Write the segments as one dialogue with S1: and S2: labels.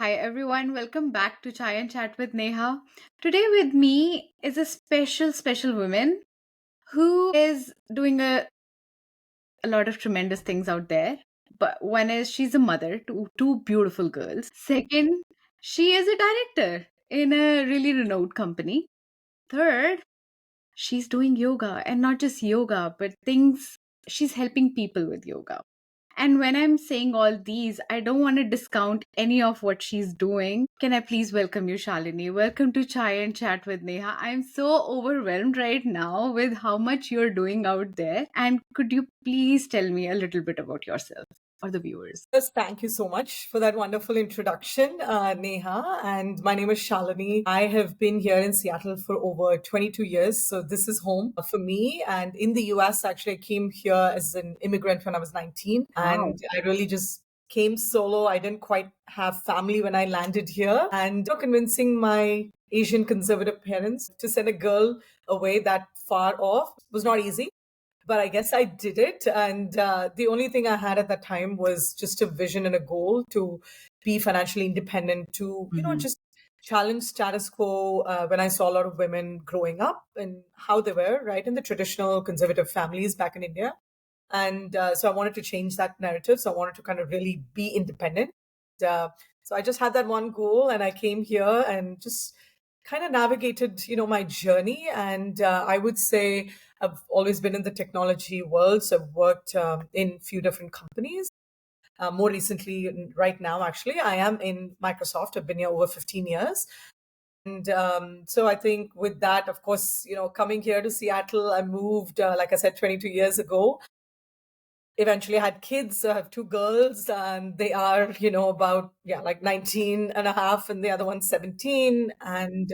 S1: Hi everyone, welcome back to Chai and Chat with Neha. Today with me is a special woman who is doing a lot of tremendous things out there. But one is she's a mother to two beautiful girls. Second, she is a director in a really renowned company. Third, she's doing yoga and not just yoga, but things she's helping people with yoga. And when I'm saying all these, I don't want to discount any of what she's doing. Can I please welcome you, Shalini? Welcome to Chai and Chat with Neha. I'm so overwhelmed right now with how much you're doing out there. And could you please tell me a little bit about yourself or the viewers?
S2: Yes, thank you so much for that wonderful introduction, Neha. And my name is Shalini. I have been here in Seattle for over 22 years. So this is home for me. And in the US, actually, I came here as an immigrant when I was 19.
S1: Wow.
S2: And I really just came solo. I didn't quite have family when I landed here. And convincing my Asian conservative parents to send a girl away that far off was not easy, but I guess I did it. And the only thing I had at that time was just a vision and a goal to be financially independent, to,
S1: Hmm.
S2: just challenge status quo when I saw a lot of women growing up and how they were, right, in the traditional conservative families back in India. And so I wanted to change that narrative. So I wanted to kind of really be independent. Uh, so I just had that one goal and I came here and just kind of navigated, my journey. And I would say I've always been in the technology world. So I've worked in a few different companies. More recently, right now, actually, I am in Microsoft. I've been here over 15 years. And so I think with that, of course, coming here to Seattle, I moved, like I said, 22 years ago. Eventually I had kids. I have two girls and they are, about, yeah, like 19 and a half, and the other one's 17. And,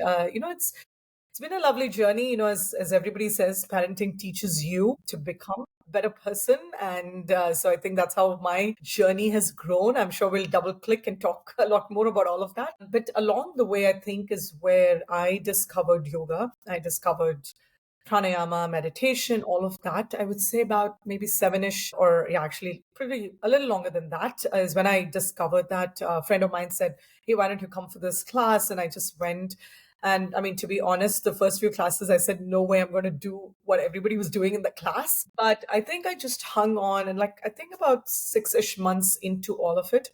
S2: it's been a lovely journey. As everybody says, parenting teaches you to become a better person. And so I think that's how my journey has grown. I'm sure we'll double click and talk a lot more about all of that. But along the way, I think is where I discovered yoga. I discovered pranayama, meditation, all of that. I would say about maybe sevenish, or yeah, actually, pretty a little longer than that is when I discovered that. A friend of mine said, "Hey, why don't you come for this class?" And I just went. And I mean, to be honest, the first few classes, I said, no way I'm going to do what everybody was doing in the class. But I think I just hung on. And like, I think about 6-ish months into all of it,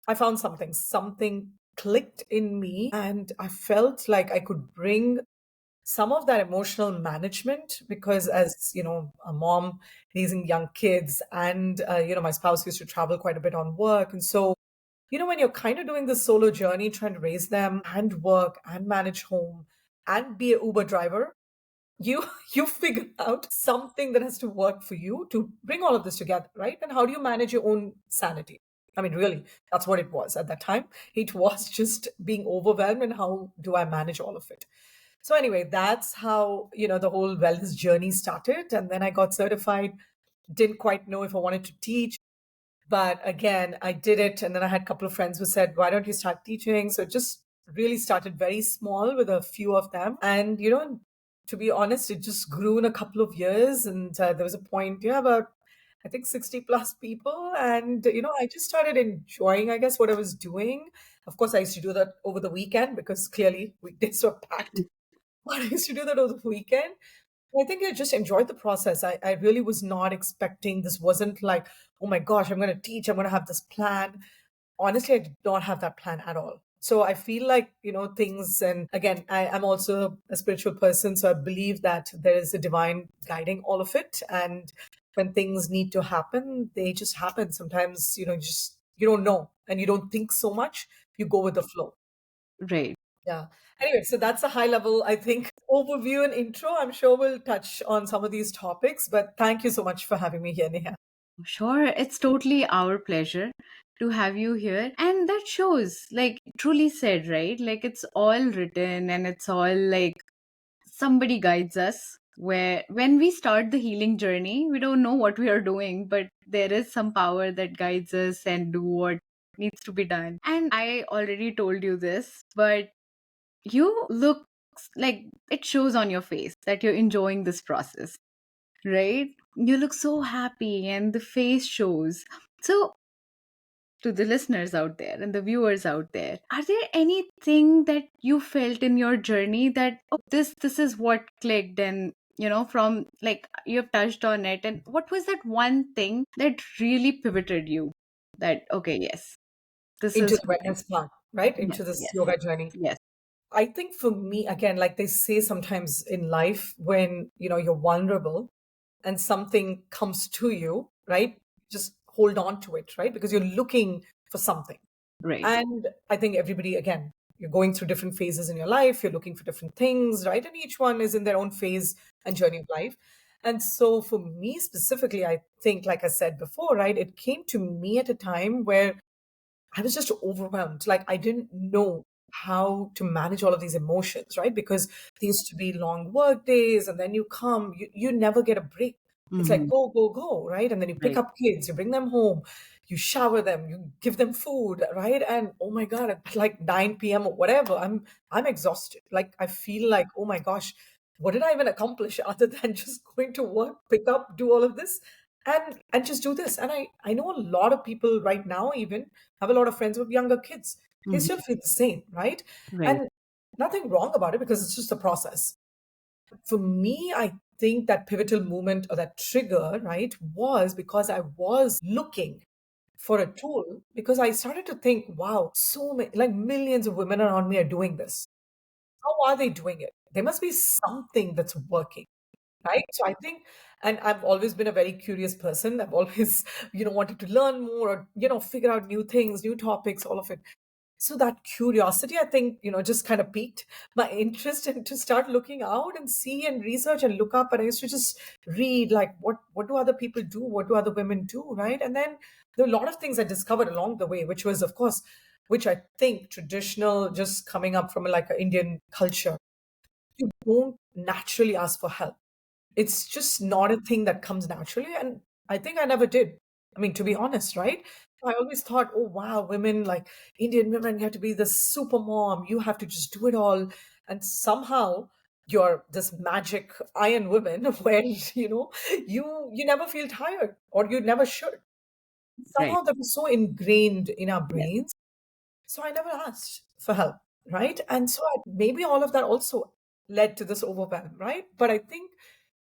S2: I found something clicked in me. And I felt like I could bring some of that emotional management, because as a mom raising young kids, and my spouse used to travel quite a bit on work. And so when you're kind of doing this solo journey, trying to raise them and work and manage home and be an Uber driver, you you figure out something that has to work for you to bring all of this together, right? And how do you manage your own sanity? I mean, really, that's what it was at that time. It was just being overwhelmed, and how do I manage all of it? So anyway, that's how the whole wellness journey started. And then I got certified. Didn't quite know if I wanted to teach, but again, I did it. And then I had a couple of friends who said, why don't you start teaching? So it just really started very small with a few of them. And, to be honest, it just grew in a couple of years. And there was a point, yeah, about, I think, 60 plus people. And, I just started enjoying, I guess, what I was doing. Of course, I used to do that over the weekend because clearly weekdays were packed. But I used to do that over the weekend. I think I just enjoyed the process. I really was not expecting, this wasn't like, oh my gosh, I'm going to teach, I'm going to have this plan. Honestly, I did not have that plan at all. So I feel like, things, and again, I'm also a spiritual person. So I believe that there is a divine guiding all of it. And when things need to happen, they just happen. Sometimes, you don't know and you don't think so much. You go with the flow.
S1: Right.
S2: Yeah. Anyway, so that's a high level, I think, overview and intro. I'm sure we'll touch on some of these topics, but thank you so much for having me here, Neha.
S1: Sure. It's totally our pleasure to have you here. And that shows, like, truly said, right? Like, it's all written and it's all like somebody guides us, where when we start the healing journey we don't know what we are doing, but there is some power that guides us and do what needs to be done. And I already told you this, but you look like it shows on your face that you're enjoying this process, right? You look so happy and the face shows. So to the listeners out there and the viewers out there, are there anything that you felt in your journey that, oh, this is what clicked, and from, like, you have touched on it, and what was that one thing that really pivoted you, that, okay, yes, this
S2: Into
S1: is
S2: the
S1: what I.
S2: wellness part, right?
S1: Yes,
S2: Into this
S1: yes,
S2: yoga journey.
S1: yes.
S2: I think for me, again, like they say sometimes in life, when you're vulnerable and something comes to you, right? Just hold on to it, right? Because you're looking for something.
S1: Right.
S2: And I think everybody, again, you're going through different phases in your life, you're looking for different things, right? And each one is in their own phase and journey of life. And so for me specifically, I think, like I said before, right, it came to me at a time where I was just overwhelmed. Like I didn't know how to manage all of these emotions, right? Because there used to be long work days, and then you come, you never get a break. It's like
S1: Mm-hmm.
S2: go, go, go, right? And then you pick
S1: Right.
S2: up kids, you bring them home, you shower them, you give them food, right? And oh my God, at like 9 p.m. or whatever, I'm exhausted. Like I feel like, oh my gosh, what did I even accomplish other than just going to work, pick up, do all of this? And just do this. And I know a lot of people right now even have a lot of friends with younger kids. They still
S1: Mm-hmm.
S2: feel the same, right?
S1: Right.
S2: And nothing wrong about it because it's just a process. For me, I think that pivotal moment or that trigger, right, was because I was looking for a tool because I started to think, wow, so many, like millions of women around me are doing this. How are they doing it? There must be something that's working, right? So I think, and I've always been a very curious person. I've always, wanted to learn more or, figure out new things, new topics, all of it. So that curiosity, I think, just kind of piqued my interest and to start looking out and see and research and look up. And I used to just read like what do other people do? What do other women do? Right. And then there are a lot of things I discovered along the way, which was, of course, which I think traditional, just coming up from like an Indian culture, you don't naturally ask for help. It's just not a thing that comes naturally. And I think I never did. I mean, to be honest, right? I always thought, oh, wow, women, like Indian women, you have to be the super mom. You have to just do it all. And somehow you're this magic iron woman where, you never feel tired or you never should.
S1: Right.
S2: Somehow that was so ingrained in our
S1: Yes.
S2: brains. So I never asked for help, right? And so maybe all of that also led to this overwhelm, right? But I think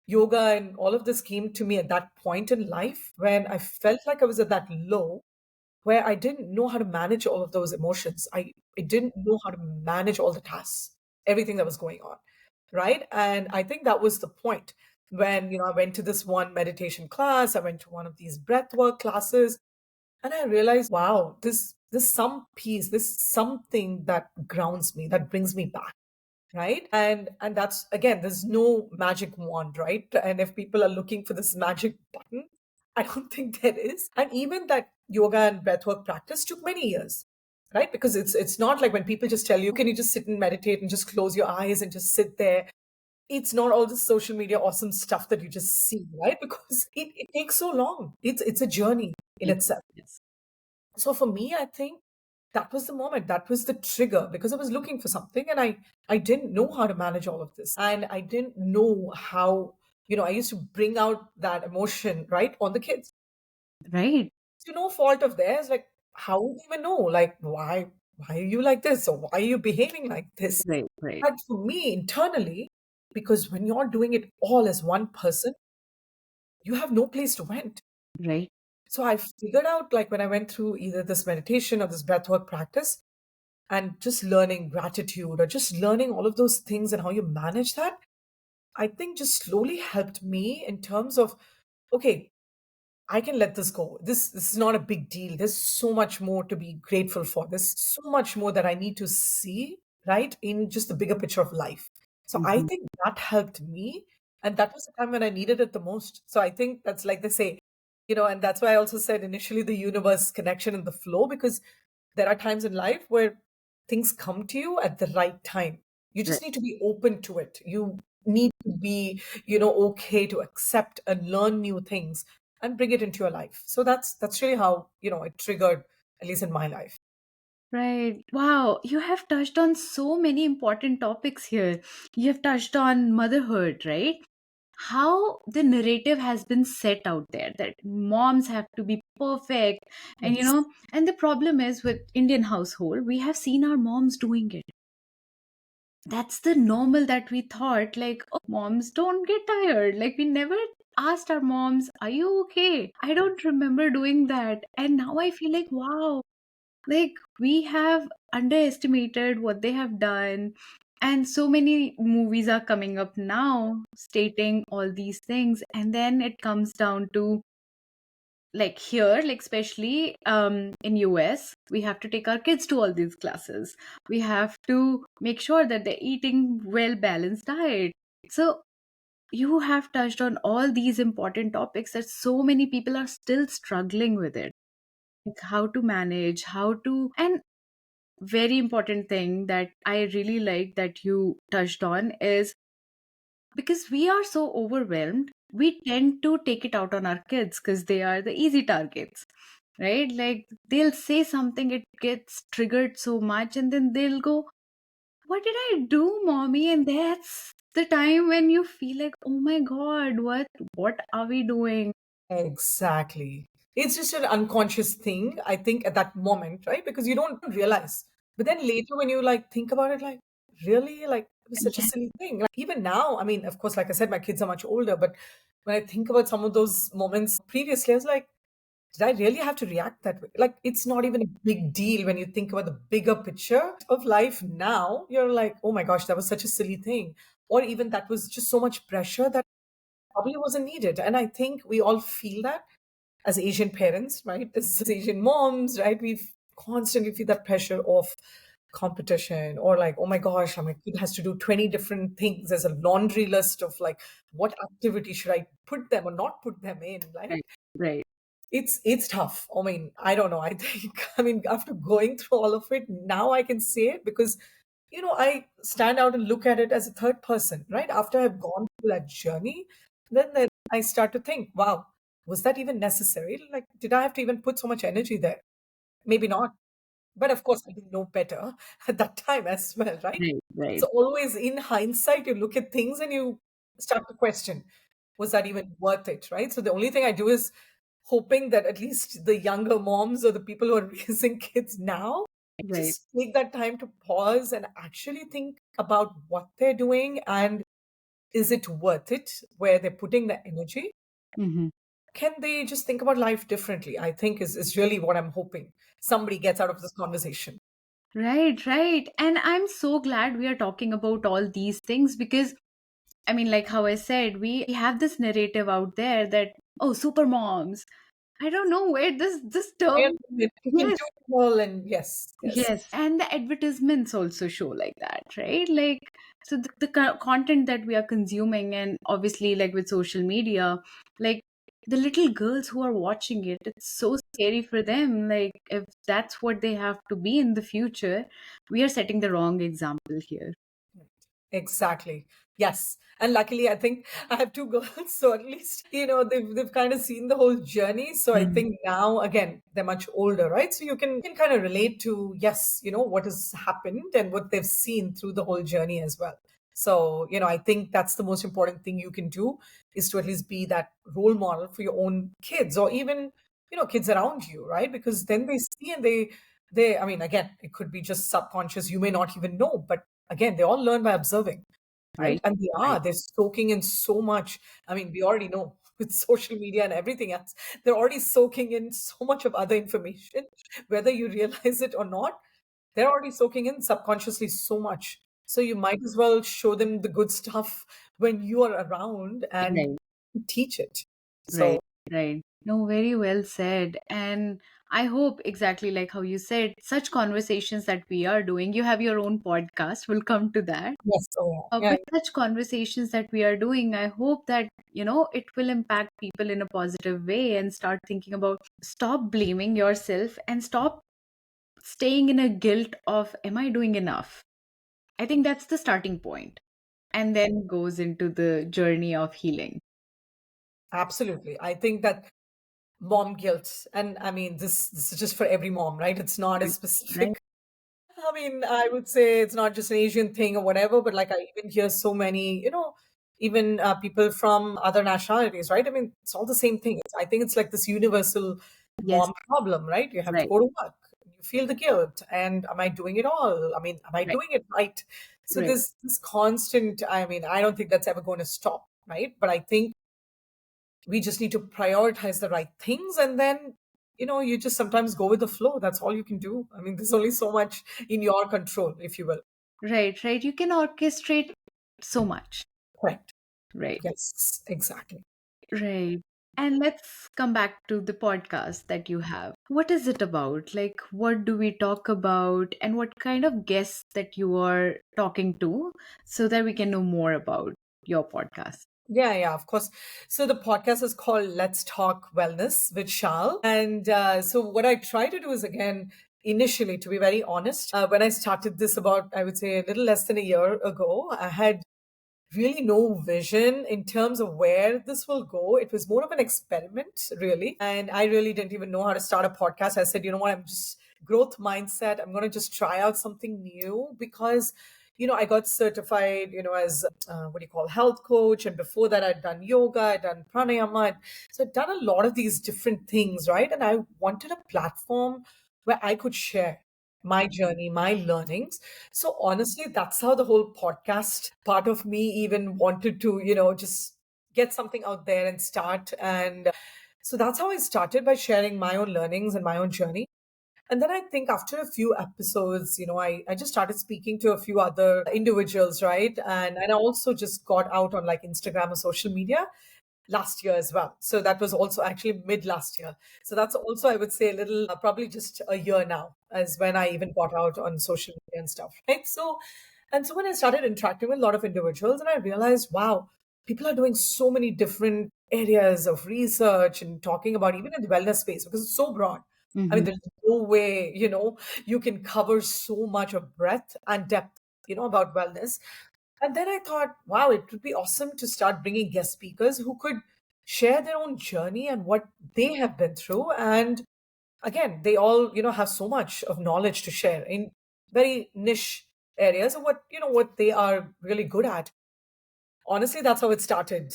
S2: yoga and all of this came to me at that point in life when I felt like I was at that low where I didn't know how to manage all of those emotions. I didn't know how to manage all the tasks, everything that was going on, right? And I think that was the point when, I went to this one meditation class, I went to one of these breathwork classes, and I realized, wow, this some peace, this something that grounds me, that brings me back, right? And that's, again, there's no magic wand, right? And if people are looking for this magic button, I don't think there is. And even that yoga and breathwork practice took many years, right? Because it's not like when people just tell you, can you just sit and meditate and just close your eyes and just sit there. It's not all this social media awesome stuff that you just see, right? Because it takes so long. It's a journey in
S1: Yes.
S2: itself.
S1: Yes.
S2: So for me, I think that was the moment, that was the trigger because I was looking for something and I didn't know how to manage all of this. And I didn't know how, I used to bring out that emotion, right, on the kids.
S1: Right.
S2: To no fault of theirs, like how would you even know? Like why are you like this? Or why are you behaving like this?
S1: Right. Right.
S2: But for me internally, because when you're doing it all as one person, you have no place to vent.
S1: Right.
S2: So I figured out, like when I went through either this meditation or this breathwork practice, and just learning gratitude or just learning all of those things and how you manage that, I think just slowly helped me in terms of, okay, I can let this go. This is not a big deal. There's so much more to be grateful for. There's so much more that I need to see, right, in just the bigger picture of life. So I
S1: Mm-hmm.
S2: think that helped me. And that was the time when I needed it the most. So I think that's like they say, and that's why I also said initially the universe connection and the flow, because there are times in life where things come to you at the right time. You
S1: Right.
S2: just need to be open to it. You need to be, okay to accept and learn new things and bring it into your life. So that's really how, it triggered, at least in my life.
S1: Right. Wow. You have touched on so many important topics here. You have touched on motherhood, right? How the narrative has been set out there that moms have to be perfect. And
S2: Yes.
S1: and the problem is with Indian household, we have seen our moms doing it. That's the normal that we thought, like, oh, moms don't get tired. Like, we never asked our moms, are you okay? I don't remember doing that. And now I feel like, wow, like we have underestimated what they have done. And so many movies are coming up now stating all these things. And then it comes down to, like, here, like especially in US, we have to take our kids to all these classes. We have to make sure that they're eating well balanced diet. So you have touched on all these important topics that so many people are still struggling with it, like how to manage, how to. And very important thing that I really like that you touched on is, because we are so overwhelmed, we tend to take it out on our kids because they are the easy targets, right? Like they'll say something, it gets triggered so much, and then they'll go, what did I do, mommy? And that's the time when you feel like, oh my god, what are we doing?
S2: Exactly. It's just an unconscious thing, I think, at that moment, right? Because you don't realize. But then later, when you like think about it, like, really, like, it was such a
S1: Yeah,
S2: silly thing. Like, even now, I mean, of course, like I said, my kids are much older, but when I think about some of those moments previously, I was like, did I really have to react that way? Like, it's not even a big deal when you think about the bigger picture of life now. You're like, oh my gosh, that was such a silly thing. Or even that was just so much pressure that probably wasn't needed. And I think we all feel that as Asian parents, right? As Asian moms, right? We constantly feel that pressure of competition or like, oh my gosh, my kid has to do 20 different things. There's a laundry list of like, what activity should I put them or not put them in, right?
S1: right, right,
S2: It's tough. I mean, I don't know. I think I mean after going through all of it, now I can say it because I stand out and look at it as a third person, right? After I've gone through that journey, then I start to think, wow, was that even necessary? Like, did I have to even put so much energy there? Maybe not. But of course, I didn't know better at that time as well, right?
S1: right,
S2: So
S1: right,
S2: always in hindsight, you look at things and you start to question, was that even worth it, right? So the only thing I do is hoping that at least the younger moms or the people who are raising kids now
S1: right.
S2: just take that time to pause and actually think about what they're doing and is it worth it where they're putting the energy?
S1: Hmm.
S2: Can they just think about life differently? I think is really what I'm hoping somebody gets out of this conversation.
S1: Right, right. And I'm so glad we are talking about all these things because, I mean, like how I said, we have this narrative out there that, oh, super moms. I don't know where this
S2: Where
S1: term.
S2: they can
S1: Yes,
S2: do it all and yes, yes.
S1: yes. And the advertisements also show like that, right? Like, so the content that we are consuming, and obviously, like with social media, like the little girls who are watching it, it's so scary for them. Like, if that's what they have to be in the future, we are setting the wrong example here.
S2: Right. Exactly. Yes. And luckily, I think I have two girls, so at least they've kind of seen the whole journey. So I
S1: Mm.
S2: think now again they're much older, right? So you can kind of relate to yes, what has happened and what they've seen through the whole journey as well. So I think that's the most important thing you can do is to at least be that role model for your own kids or even kids around you, right? Because then they see and they I mean again it could be just subconscious, you may not even know, but again, they all learn by observing, right?
S1: Right,
S2: And
S1: right,
S2: they're soaking in so much. I mean, we already know with social media and everything else, they're already soaking in so much of other information, whether you realize it or not. They're already soaking in subconsciously so much. So you might as well show them the good stuff when you are around and
S1: right.
S2: teach it.
S1: Right,
S2: So,
S1: right. No, very well said. And I hope exactly like how you said, such conversations that we are doing, you have your own podcast, we'll come to that.
S2: yes, oh yeah.
S1: But
S2: Yeah,
S1: such conversations that we are doing, I hope that, it will impact people in a positive way and start thinking about stop blaming yourself and stop staying in a guilt of, am I doing enough? I think that's the starting point, and then goes into the journey of healing.
S2: absolutely. I think that mom guilt, and I mean, this is just for every mom, right? It's not a
S1: Right,
S2: specific. I mean, I would say it's not just an Asian thing or whatever, but like I even hear so many, even people from other nationalities, right? I mean, it's all the same thing. I think it's like this universal
S1: Yes.
S2: mom problem, right? You have to
S1: Right.
S2: go to work. You feel the guilt. And am I doing it all? I mean, am I
S1: Right.
S2: doing it right? So
S1: Right.
S2: this constant, I mean, I don't think that's ever going to stop, right? But I think we just need to prioritize the right things, and then you just sometimes go with the flow. That's all you can do. I mean, there's only so much in your control, if you will.
S1: Right. Right. You can orchestrate so much.
S2: Correct.
S1: Right.
S2: Yes, exactly.
S1: Right. And let's come back to the podcast that you have. What is it about? Like, what do we talk about, and what kind of guests that you are talking to so that we can know more about your podcast?
S2: Yeah, yeah, of course. So the podcast is called Let's Talk Wellness with Shal. And so what I try to do is, again, initially, to be very honest, when I started this about, I would say, a little less than a year ago, I had really no vision in terms of where this will go. It was more of an experiment, really. And I really didn't even know how to start a podcast. I said, you know what, I'm just growth mindset. I'm going to just try out something new because, I got certified, as what do you call health coach. And before that, I'd done yoga, I'd done pranayama. So I'd done a lot of these different things, right? And I wanted a platform where I could share my journey, my learnings. So honestly, that's how the whole podcast part of me even wanted to, just get something out there and start. And so that's how I started, by sharing my own learnings and my own journey. And then I think after a few episodes, I just started speaking to a few other individuals, right? And I also just got out on like Instagram or social media last year as well. So that was also actually mid last year. So that's also, I would say, a little, probably just a year now, as when I even got out on social media and stuff, right? And so when I started interacting with a lot of individuals, and I realized, wow, people are doing so many different areas of research and talking about even in the wellness space because it's so broad. I mean,
S1: Hmm.
S2: there's no way, you can cover so much of breadth and depth, about wellness. And then I thought, wow, it would be awesome to start bringing guest speakers who could share their own journey and what they have been through. And again, they all, have so much of knowledge to share in very niche areas of what they are really good at. Honestly, that's how it started.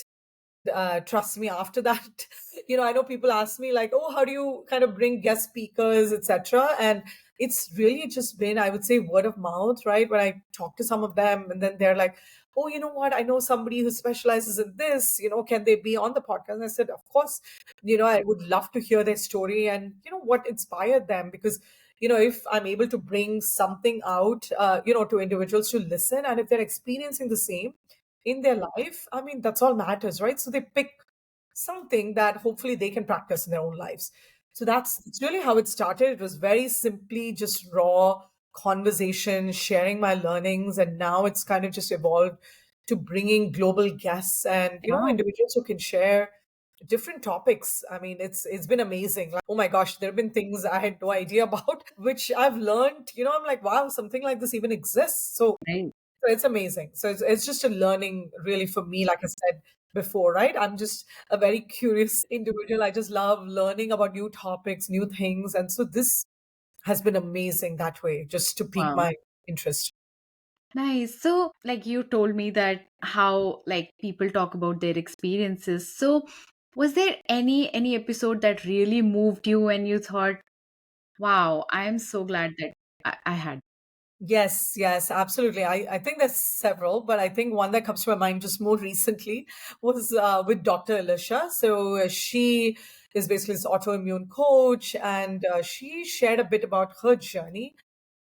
S2: Trust me, after that, I know people ask me like, oh, how do you kind of bring guest speakers, etc. And it's really just been, I would say, word of mouth, right? When I talk to some of them, and then they're like, oh, you know what, I know somebody who specializes in this, can they be on the podcast? And I said, of course, I would love to hear their story and what inspired them, because if I'm able to bring something out to individuals to listen, and if they're experiencing the same in their life, I mean, that's all matters, right? So they pick something that hopefully they can practice in their own lives. So that's really how it started. It was very simply just raw conversation, sharing my learnings, and now it's kind of just evolved to bringing global guests and
S1: Wow.
S2: individuals who can share different topics. I mean, it's been amazing. Like, oh my gosh, there have been things I had no idea about, which I've learned. I'm like, wow, something like this even exists.
S1: Right.
S2: So it's amazing. So it's just a learning, really, for me, like I said before, right? I'm just a very curious individual. I just love learning about new topics, new things. And so this has been amazing that way, just to pique
S1: Wow.
S2: my interest.
S1: Nice. So, like you told me that how like people talk about their experiences. So, was there any episode that really moved you and you thought, "Wow, I am so glad that I had."
S2: Yes, yes, absolutely. I think there's several, but I think one that comes to my mind just more recently was with Dr. Alicia. So she is basically this autoimmune coach, and she shared a bit about her journey.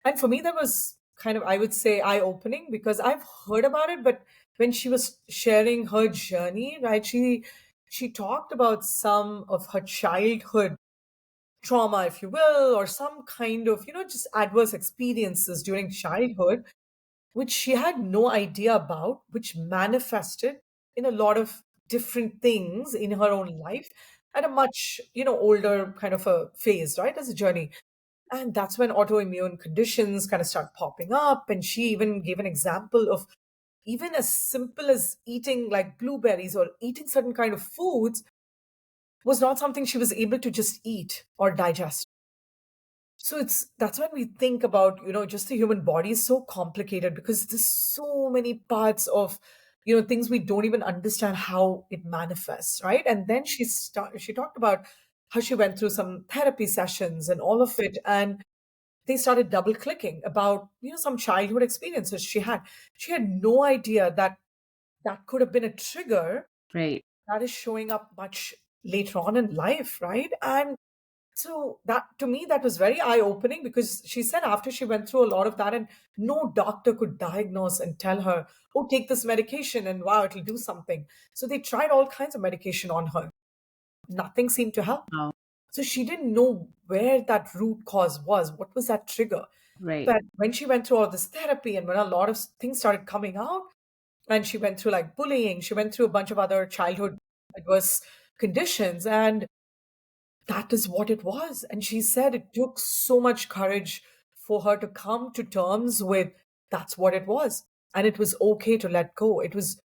S2: And for me, that was kind of, I would say, eye opening, because I've heard about it, but when she was sharing her journey, right, she talked about some of her childhood trauma, if you will, or some kind of, just adverse experiences during childhood, which she had no idea about, which manifested in a lot of different things in her own life at a much, older kind of a phase, right, as a journey. And that's when autoimmune conditions kind of start popping up. And she even gave an example of even as simple as eating like blueberries or eating certain kind of foods was not something she was able to just eat or digest. So that's when we think about, just the human body is so complicated, because there's so many parts of, things we don't even understand how it manifests, right? And then she talked about how she went through some therapy sessions and all of it. And they started double clicking about, some childhood experiences she had. She had no idea that that could have been a trigger
S1: Right.
S2: that is showing up much later on in life, right? And so that, to me, that was very eye opening, because she said after she went through a lot of that, and no doctor could diagnose and tell her, oh, take this medication and wow, it'll do something. So they tried all kinds of medication on her. Nothing seemed to help.
S1: Wow.
S2: So she didn't know where that root cause was. What was that trigger?
S1: Right.
S2: But when she went through all this therapy and when a lot of things started coming out, and she went through like bullying, she went through a bunch of other childhood adverse conditions, and that is what it was. And she said it took so much courage for her to come to terms with that's what it was. And it was okay to let go. It was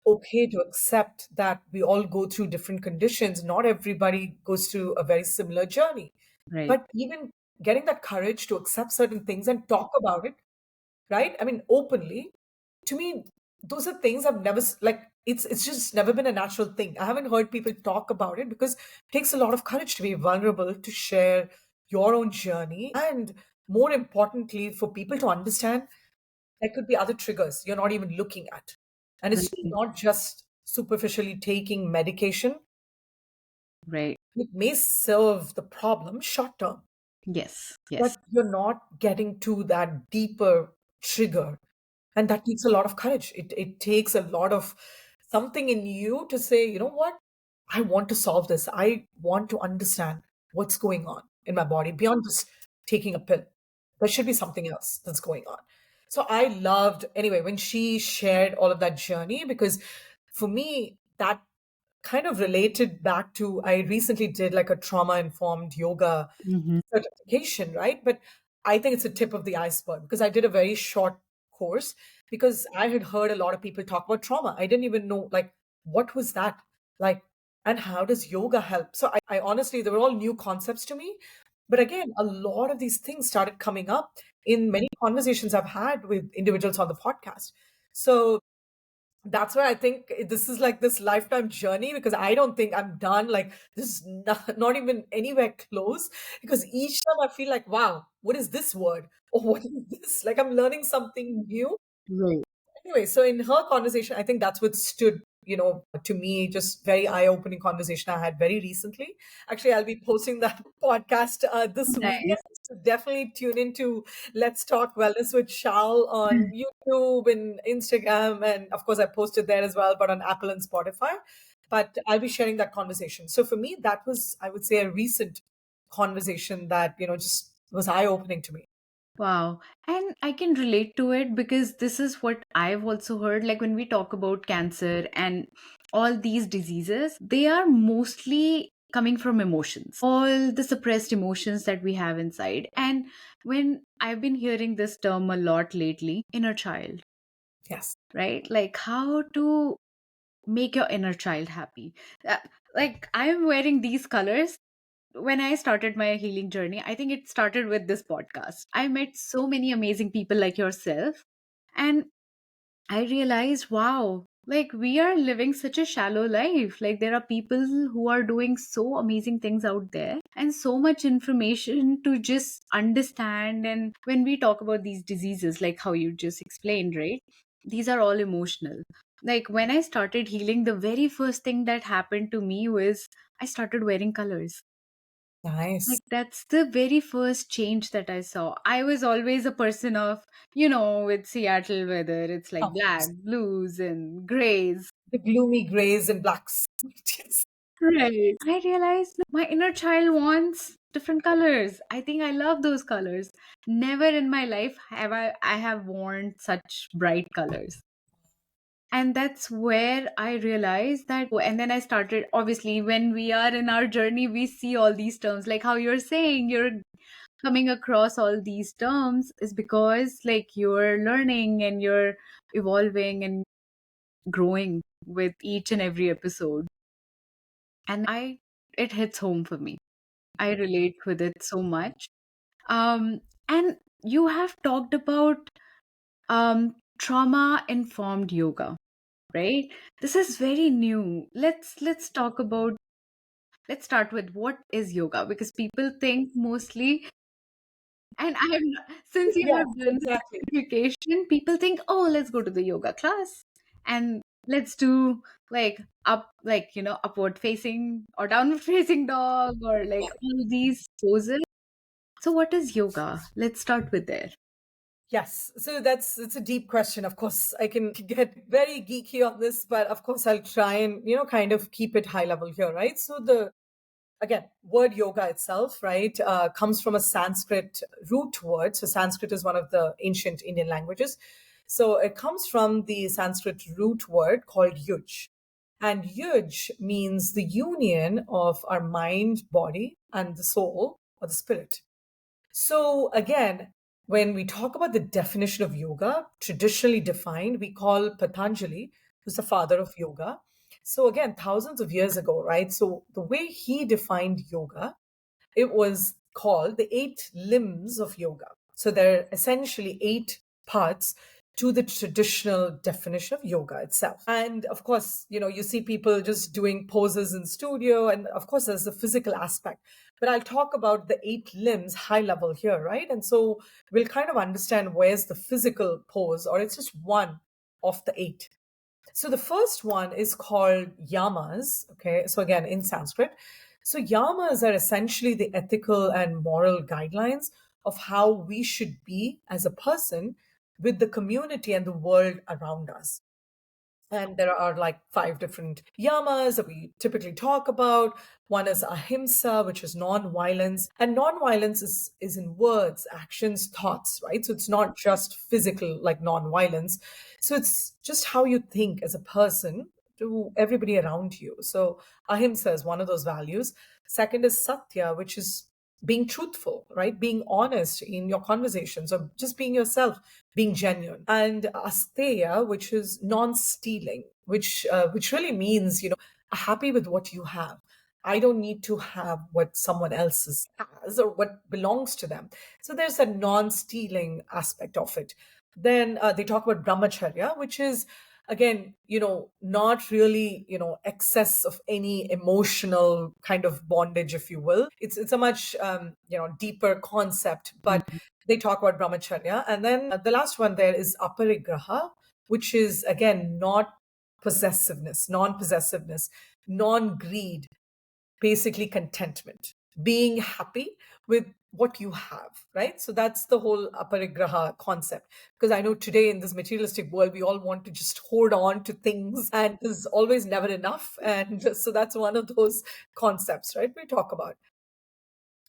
S2: okay to accept that we all go through different conditions. Not everybody goes through a very similar journey.
S1: Right.
S2: But even getting that courage to accept certain things and talk about it, right? I mean, openly, to me, those are things I've never like. It's just never been a natural thing. I haven't heard people talk about it because it takes a lot of courage to be vulnerable, to share your own journey, and more importantly, for people to understand there could be other triggers you're not even looking at, and it's
S1: Right.
S2: not just superficially taking medication.
S1: Right.
S2: It may serve the problem short term,
S1: Yes.
S2: but
S1: Yes.
S2: you're not getting to that deeper trigger. And that takes a lot of courage. It takes a lot of something in you to say, you know what? I want to solve this. I want to understand what's going on in my body beyond just taking a pill. There should be something else that's going on. So I loved, anyway, when she shared all of that journey, because for me, that kind of related back to, I recently did like a trauma informed yoga
S1: Hmm.
S2: certification, right? But I think it's a tip of the iceberg, because I did a very short course, because I had heard a lot of people talk about trauma. I didn't even know, like, what was that? Like, and how does yoga help? So I honestly, they were all new concepts to me. But again, a lot of these things started coming up in many conversations I've had with individuals on the podcast. So that's why I think this is like this lifetime journey, because I don't think I'm done. Like, this is not even anywhere close, because each time I feel like, wow, what is this word? Or what is this? Like, I'm learning something new.
S1: Right.
S2: Anyway, so in her conversation, I think that's what stood, to me, just very eye-opening conversation I had very recently. Actually, I'll be posting that podcast this weekend.
S1: Nice.
S2: So definitely tune into Let's Talk Wellness with Shal on YouTube and Instagram. And of course, I posted there as well, but on Apple and Spotify. But I'll be sharing that conversation. So for me, that was, I would say, a recent conversation that, just was eye-opening to me.
S1: Wow. And I can relate to it because this is what I've also heard. Like when we talk about cancer and all these diseases, they are mostly coming from emotions, all the suppressed emotions that we have inside. And when I've been hearing this term a lot lately, inner child,
S2: Yes.
S1: right? Like how to make your inner child happy. Uh, like I'm wearing these colors when I started my healing journey. I think it started with this podcast. I met so many amazing people like yourself, and I realized, wow, like we are living such a shallow life. Like there are people who are doing so amazing things out there and so much information to just understand. And when we talk about these diseases, like how you just explained, right? These are all emotional. Like when I started healing, the very first thing that happened to me was I started wearing colors.
S2: Nice.
S1: Like that's the very first change that I saw. I was always a person of, with Seattle weather, it's like
S2: Of
S1: black,
S2: course.
S1: blues, and grays.
S2: The gloomy grays and blacks. Yes.
S1: Right. I realized no, my inner child wants different colors. I think I love those colors. Never in my life have I have worn such bright colors. And that's where I realized that, and then I started, obviously, when we are in our journey, we see all these terms, like how you're saying, you're coming across all these terms is because like you're learning and you're evolving and growing with each and every episode. And I it hits home for me. I relate with it so much. And you have talked about trauma informed yoga, right? This is very new. Let's talk about let's start with what is yoga, because people think mostly, and I have since you
S2: Yeah,
S1: have done the
S2: exactly.
S1: certification, people think, oh, let's go to the yoga class and let's do like upward facing or downward facing dog or like all these poses. So what is yoga? Let's start with there.
S2: Yes, so that's it's a deep question. Of course, I can get very geeky on this, but of course, I'll try and kind of keep it high level here, right? So the again word yoga itself, right, comes from a Sanskrit root word. So Sanskrit is one of the ancient Indian languages. So it comes from the Sanskrit root word called yuj, and yuj means the union of our mind, body, and the soul or the spirit. So again, when we talk about the definition of yoga, traditionally defined, we call Patanjali, who's the father of yoga. So again, thousands of years ago, right? So the way he defined yoga, it was called the eight limbs of yoga. So there are essentially eight parts to the traditional definition of yoga itself. And of course, you see people just doing poses in studio. And of course, there's the physical aspect. But I'll talk about the eight limbs high level here, right? And so we'll kind of understand where's the physical pose, or it's just one of the eight. So the first one is called yamas. Okay. So again, in Sanskrit. So yamas are essentially the ethical and moral guidelines of how we should be as a person with the community and the world around us. And there are like five different yamas that we typically talk about. One is ahimsa, which is non-violence. And non-violence is in words, actions, thoughts, right? So it's not just physical, like non-violence. So it's just how you think as a person to everybody around you. So ahimsa is one of those values. Second is satya, which is being truthful, right? Being honest in your conversations or just being yourself, being genuine. And asteya, which is non-stealing, which really means, happy with what you have. I don't need to have what someone else has or what belongs to them. So there's a non-stealing aspect of it. Then they talk about brahmacharya, which is again, not really, excess of any emotional kind of bondage, if you will. It's a much deeper concept, but they talk about brahmacharya. And then the last one there is aparigraha, which is again not possessiveness, non-possessiveness, non-greed, basically contentment, being happy with what you have, right? So that's the whole aparigraha concept. Because I know today in this materialistic world, we all want to just hold on to things and there's always never enough. And so that's one of those concepts, right? We talk about.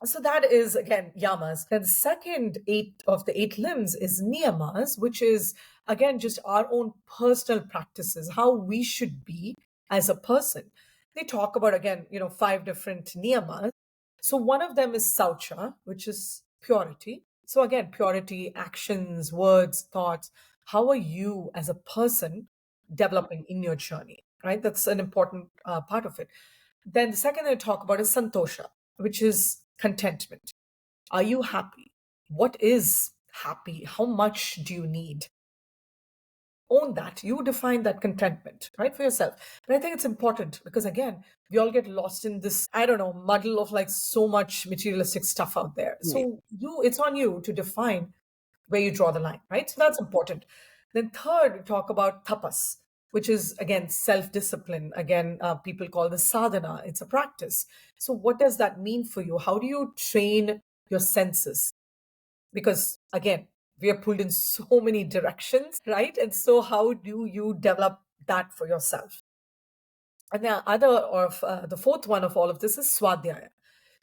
S2: So that is again yamas. Then the second eight of the eight limbs is niyamas, which is again just our own personal practices, how we should be as a person. They talk about again, five different niyamas. So one of them is saucha, which is purity. So again, purity, actions, words, thoughts. How are you as a person developing in your journey? Right? That's an important part of it. Then the second I talk about is santosha, which is contentment. Are you happy? What is happy? How much do you need? Own that. You define that contentment, right, for yourself. But I think it's important because, again, we all get lost in this, I don't know, muddle of like so much materialistic stuff out there.
S1: Right.
S2: So it's on you to define where you draw the line, right? So that's important. Then third, we talk about tapas, which is again self-discipline. Again, people call this sadhana. It's a practice. So what does that mean for you? How do you train your senses? Because again, we are pulled in so many directions, right? And so how do you develop that for yourself? And the fourth one of all of this is swadhyaya.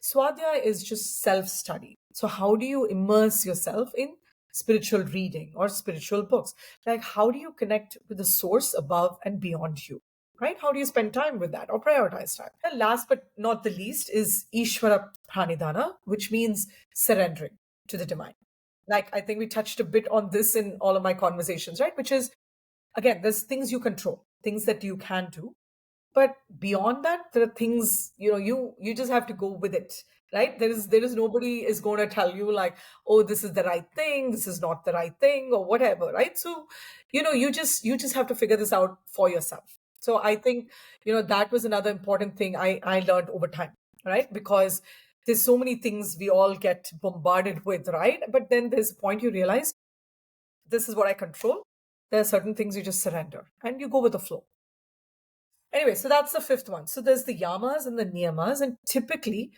S2: Swadhyaya is just self-study. So how do you immerse yourself in spiritual reading or spiritual books? Like how do you connect with the source above and beyond you? Right? How do you spend time with that or prioritize time? And last but not the least is Ishvara Pranidhana, which means surrendering to the divine. Like I think we touched a bit on this in all of my conversations, right? Which is again, there's things you control, things that you can do, but beyond that there are things, you just have to go with it, right? There is nobody is going to tell you like, oh, this is the right thing, this is not the right thing, or whatever, right? So you just have to figure this out for yourself. So I think that was another important thing I learned over time. right? Because there's so many things we all get bombarded with, right? But then there's a point you realize this is what I control. There are certain things you just surrender and you go with the flow. Anyway, so that's the fifth one. So there's the yamas and the niyamas. And typically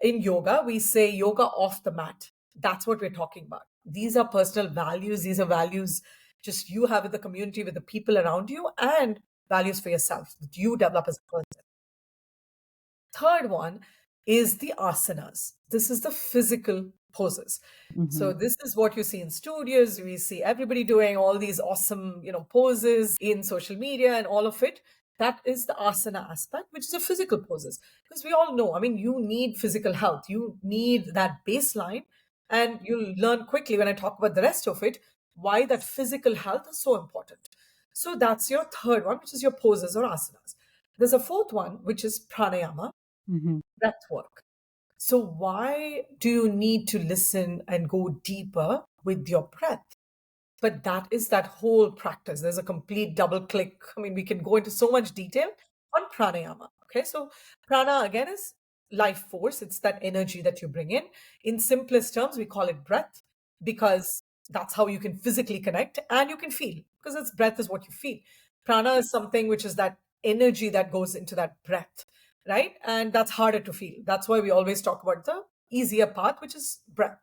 S2: in yoga, we say yoga off the mat. That's what we're talking about. These are personal values. These are values just you have with the community, with the people around you, and values for yourself that you develop as a person. Third one is the asanas. This is the physical poses. So
S1: Mm-hmm.
S2: this is what you see in studios. We see everybody doing all these awesome, poses in social media and all of it. That is the asana aspect, which is a physical poses. Because we all know, I mean, you need physical health. You need that baseline. And you'll learn quickly when I talk about the rest of it, why that physical health is so important. So that's your third one, which is your poses or asanas. There's a fourth one, which is pranayama,
S1: Mm-hmm.
S2: breath work. So, why do you need to listen and go deeper with your breath? But that is that whole practice. There's a complete double click. I mean, we can go into so much detail on pranayama. Okay, so prana again is life force, it's that energy that you bring in. In simplest terms, we call it breath because that's how you can physically connect and you can feel because it's breath is what you feel. Prana is something which is that energy that goes into that breath, right? And that's harder to feel. That's why we always talk about the easier path, which is breath.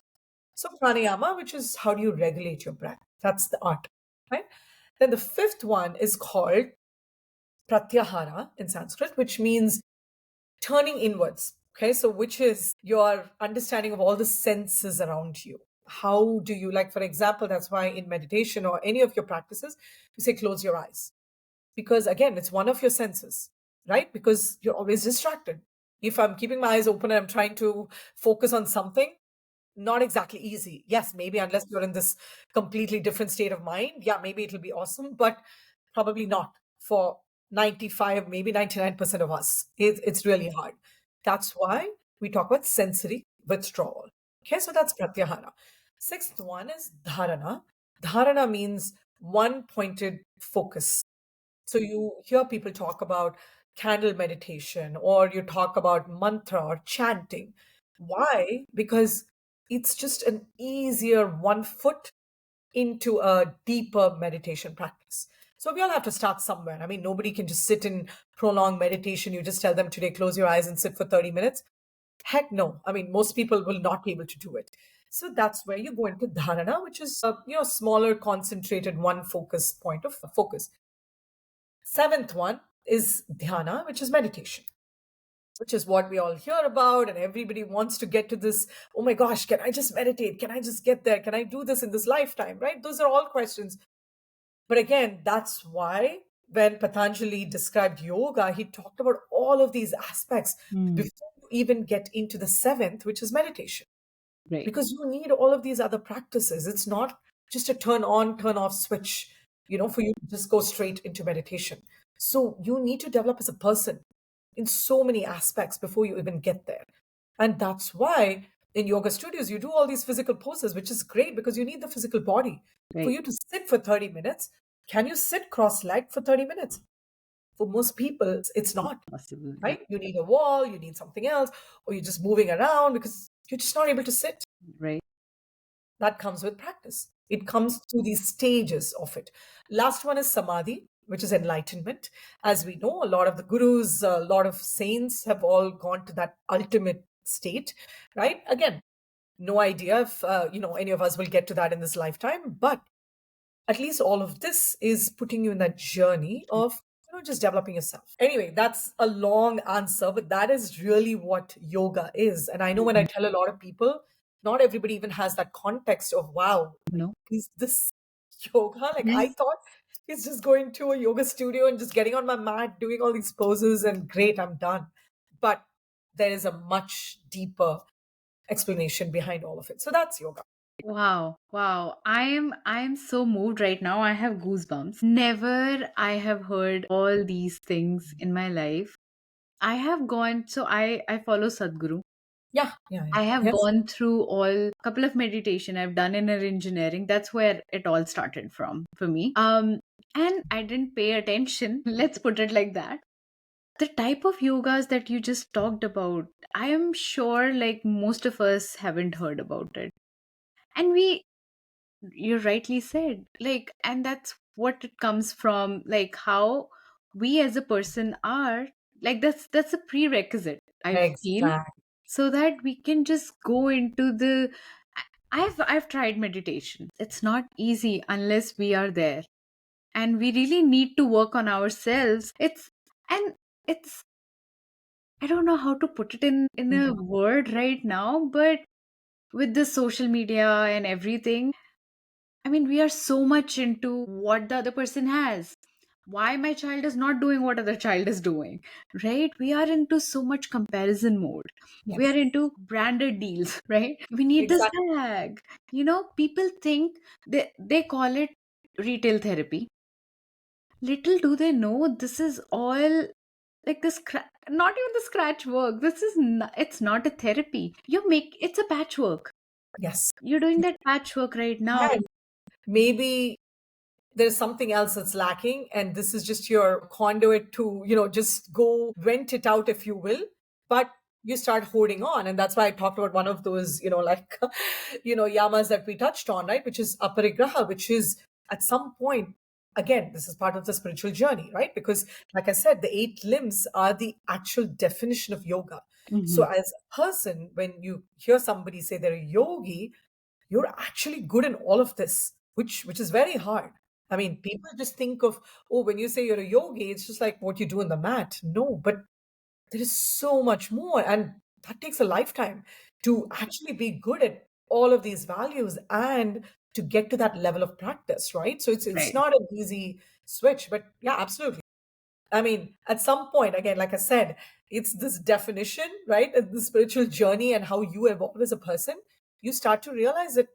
S2: So pranayama, which is how do you regulate your breath? That's the art, right? Then the fifth one is called pratyahara in Sanskrit, which means turning inwards. Okay, so which is your understanding of all the senses around you. How do you, like, for example, that's why in meditation or any of your practices, you say close your eyes. Because again, it's one of your senses, right? Because you're always distracted. If I'm keeping my eyes open and I'm trying to focus on something, not exactly easy. Yes, maybe unless you're in this completely different state of mind. Yeah, maybe it'll be awesome, but probably not for 95, maybe 99% of us. It's really hard. That's why we talk about sensory withdrawal. Okay, so that's pratyahara. Sixth one is dharana. Dharana means one pointed focus. So you hear people talk about candle meditation or you talk about mantra or chanting. Why? Because it's just an easier one foot into a deeper meditation practice. So we all have to start somewhere. I mean, nobody can just sit in prolonged meditation. You just tell them today, close your eyes and sit for 30 minutes. Heck no. I mean, most people will not be able to do it. So that's where you go into dharana, which is a smaller, concentrated, one focus point of focus. Seventh one is dhyana, which is meditation, which is what we all hear about. And everybody wants to get to this. Oh my gosh, can I just meditate? Can I just get there? Can I do this in this lifetime? Right? Those are all questions. But again, that's why when Patanjali described yoga, he talked about all of these aspects
S1: Mm.
S2: before you even get into the seventh, which is meditation
S1: Right.
S2: because you need all of these other practices. It's not just a turn on, turn off switch, for you to just go straight into meditation. So you need to develop as a person in so many aspects before you even get there. And that's why in yoga studios, you do all these physical poses, which is great because you need the physical body. For
S1: Right.
S2: you to sit for 30 minutes, can you sit cross legged for 30 minutes? For most people, it's
S1: Not
S2: not,
S1: possible. Yeah.
S2: right? You need a wall, you need something else, or you're just moving around because you're just not able to sit.
S1: Right.
S2: That comes with practice. It comes through these stages of it. Last one is samadhi, which is enlightenment. As we know, a lot of the gurus, a lot of saints have all gone to that ultimate state, right? Again, no idea if any of us will get to that in this lifetime, but at least all of this is putting you in that journey of just developing yourself. Anyway, that's a long answer, but that is really what yoga is. And I know when I
S1: Mhm.
S2: tell a lot of people, not everybody even has that context of wow, like
S1: No.
S2: is this yoga? Like I
S1: Yes.
S2: thought it's just going to a yoga studio and just getting on my mat doing all these poses and great, I'm done. But there is a much deeper explanation behind all of it. So that's yoga.
S1: Wow. Wow. I'm so moved right now. I have goosebumps. Never I have heard all these things in my life. I have gone so I follow Sadhguru.
S2: Yeah, yeah, yeah.
S1: I have
S2: Yes.
S1: gone through all couple of meditation I've done in engineering. That's where it all started from for me. And I didn't pay attention. Let's put it like that. The type of yogas that you just talked about, I am sure like most of us haven't heard about it. And you rightly said, like, and that's what it comes from, like how we as a person are, like that's a prerequisite, I feel,
S2: Exactly.
S1: so that we can just go into the I've tried meditation. It's not easy unless we are there, and we really need to work on ourselves. And it's I don't know how to put it in a
S2: Mhm.
S1: word right now, but with the social media and everything, I mean, we are so much into what the other person has. Why my child is not doing what other child is doing, right? We are into so much comparison mode. We are
S2: Yes,
S1: into branded deals, right? We need this
S2: exactly.
S1: bag. People think they call it retail therapy. Little do they know this is all like not even the scratch work. It's not a therapy. It's a patchwork.
S2: Yes.
S1: You're doing that patchwork right now.
S2: And maybe there's something else that's lacking, and this is just your conduit to just go vent it out, if you will. But you start holding on, and that's why I talked about one of those like yamas that we touched on, right, which is aparigraha, which is at some point, again, this is part of the spiritual journey, right? Because like I said, the eight limbs are the actual definition of yoga. So
S1: Mhm.
S2: as a person, when you hear somebody say they're a yogi, you're actually good in all of this, which is very hard. I mean, people just think of, oh, when you say you're a yogi, it's just like what you do on the mat. No, but there is so much more, and that takes a lifetime to actually be good at all of these values and to get to that level of practice, right? So it's
S1: Right.
S2: not an easy switch, but yeah, absolutely. I mean, at some point, again, like I said, it's this definition, right? The spiritual journey and how you evolve as a person. You start to realize that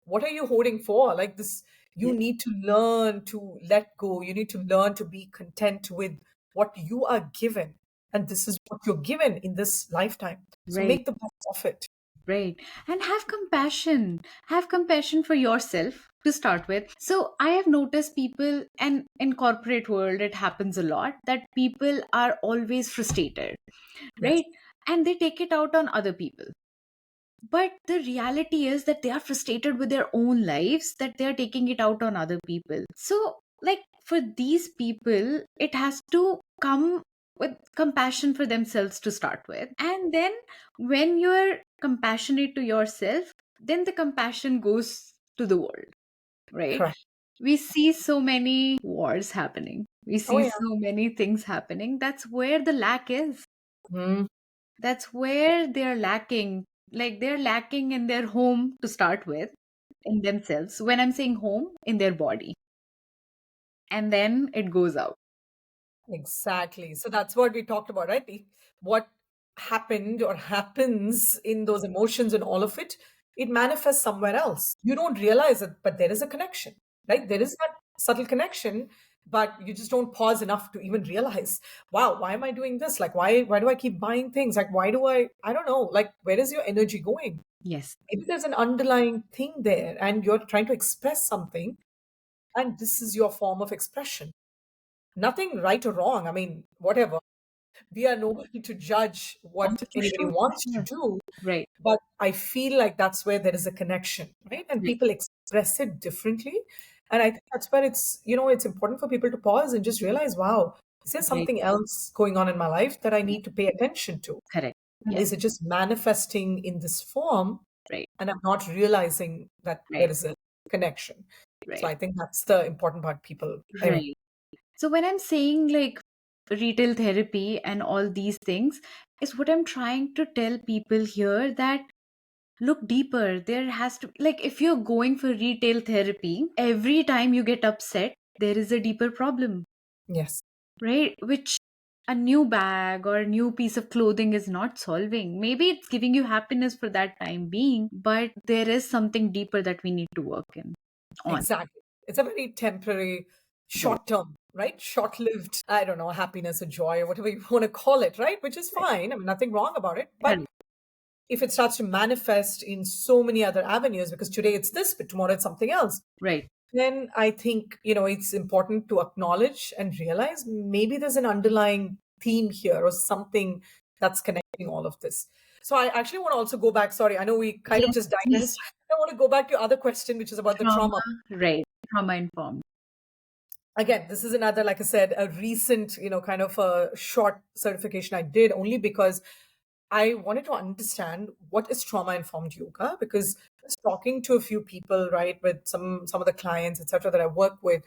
S2: what are you holding for? Like this, you
S1: Yeah.
S2: need to learn to let go. You need to learn to be content with what you are given. And this is what you're given in this lifetime. So
S1: Right.
S2: make the best of it.
S1: Right. And have compassion. Have compassion for yourself to start with. So I have noticed people, and in corporate world it happens a lot, that people are always frustrated,
S2: Yes,
S1: right? And they take it out on other people. But the reality is that they are frustrated with their own lives, that they are taking it out on other people. So, like, for these people, it has to come with compassion for themselves to start with. And then, when you're compassionate to yourself, then the compassion goes to the world, right?
S2: correct.
S1: We see so many wars happening, we
S2: Oh,
S1: see
S2: yeah.
S1: so many things happening. That's where the lack is.
S2: Mm,
S1: That's where they're lacking. Like they're lacking in their home to start with, in themselves. When I'm saying home, in their body. And then it goes out.
S2: exactly. So that's what we talked about, right? What happened or happens in those emotions and all of it, it manifests somewhere else. You don't realize it, but there is a connection, right? There is that subtle connection, but you just don't pause enough to even realize, wow, why am I doing this? Like, why do I keep buying things? Like, why do I don't know, like, where is your energy going?
S1: Yes.
S2: Maybe there's an underlying thing there and you're trying to express something, and this is your form of expression. Nothing right or wrong. I mean, whatever, we are nobody to judge
S1: Oh,
S2: what
S1: for
S2: anybody
S1: sure, for
S2: wants to
S1: sure.
S2: do,
S1: Right.
S2: but I feel like that's where there is a connection, right? And
S1: Right.
S2: people express it differently. And I think that's where it's important for people to pause and just realize, wow, is there
S1: Right.
S2: something else going on in my life that I need to pay attention to?
S1: Correct.
S2: And
S1: Yes.
S2: is it just manifesting in this form
S1: Right.
S2: and I'm not realizing that there
S1: Right.
S2: is a connection? So
S1: Right.
S2: I think that's the important part, people. I mean,
S1: Right. So when I'm saying like retail therapy and all these things, is what I'm trying to tell people here, that look deeper. There has to, like, if you're going for retail therapy, every time you get upset, there is a deeper problem,
S2: yes,
S1: right? Which a new bag or a new piece of clothing is not solving. Maybe it's giving you happiness for that time being, but there is something deeper that we need to work in on.
S2: exactly. It's a very temporary,
S1: Right.
S2: short term, right? Short lived, I don't know, happiness or joy or whatever you want to call it, right? Which is
S1: Right.
S2: fine. I mean, nothing wrong about it. But
S1: Correct.
S2: if it starts to manifest in so many other avenues, because today it's this, but tomorrow it's something else,
S1: Right.
S2: then I think, it's important to acknowledge and realize maybe there's an underlying theme here or something that's connecting all of this. So I actually want to also go back. Sorry, I know we kind of
S1: Yes,
S2: just
S1: please.
S2: digressed. I want to go back to your other question, which is about the
S1: Trauma,
S2: trauma.
S1: right. Trauma informed.
S2: Again, this is another, like I said, a recent, kind of a short certification I did only because I wanted to understand what is trauma informed yoga, because I was talking to a few people, right, with some of the clients, etc., that I work with,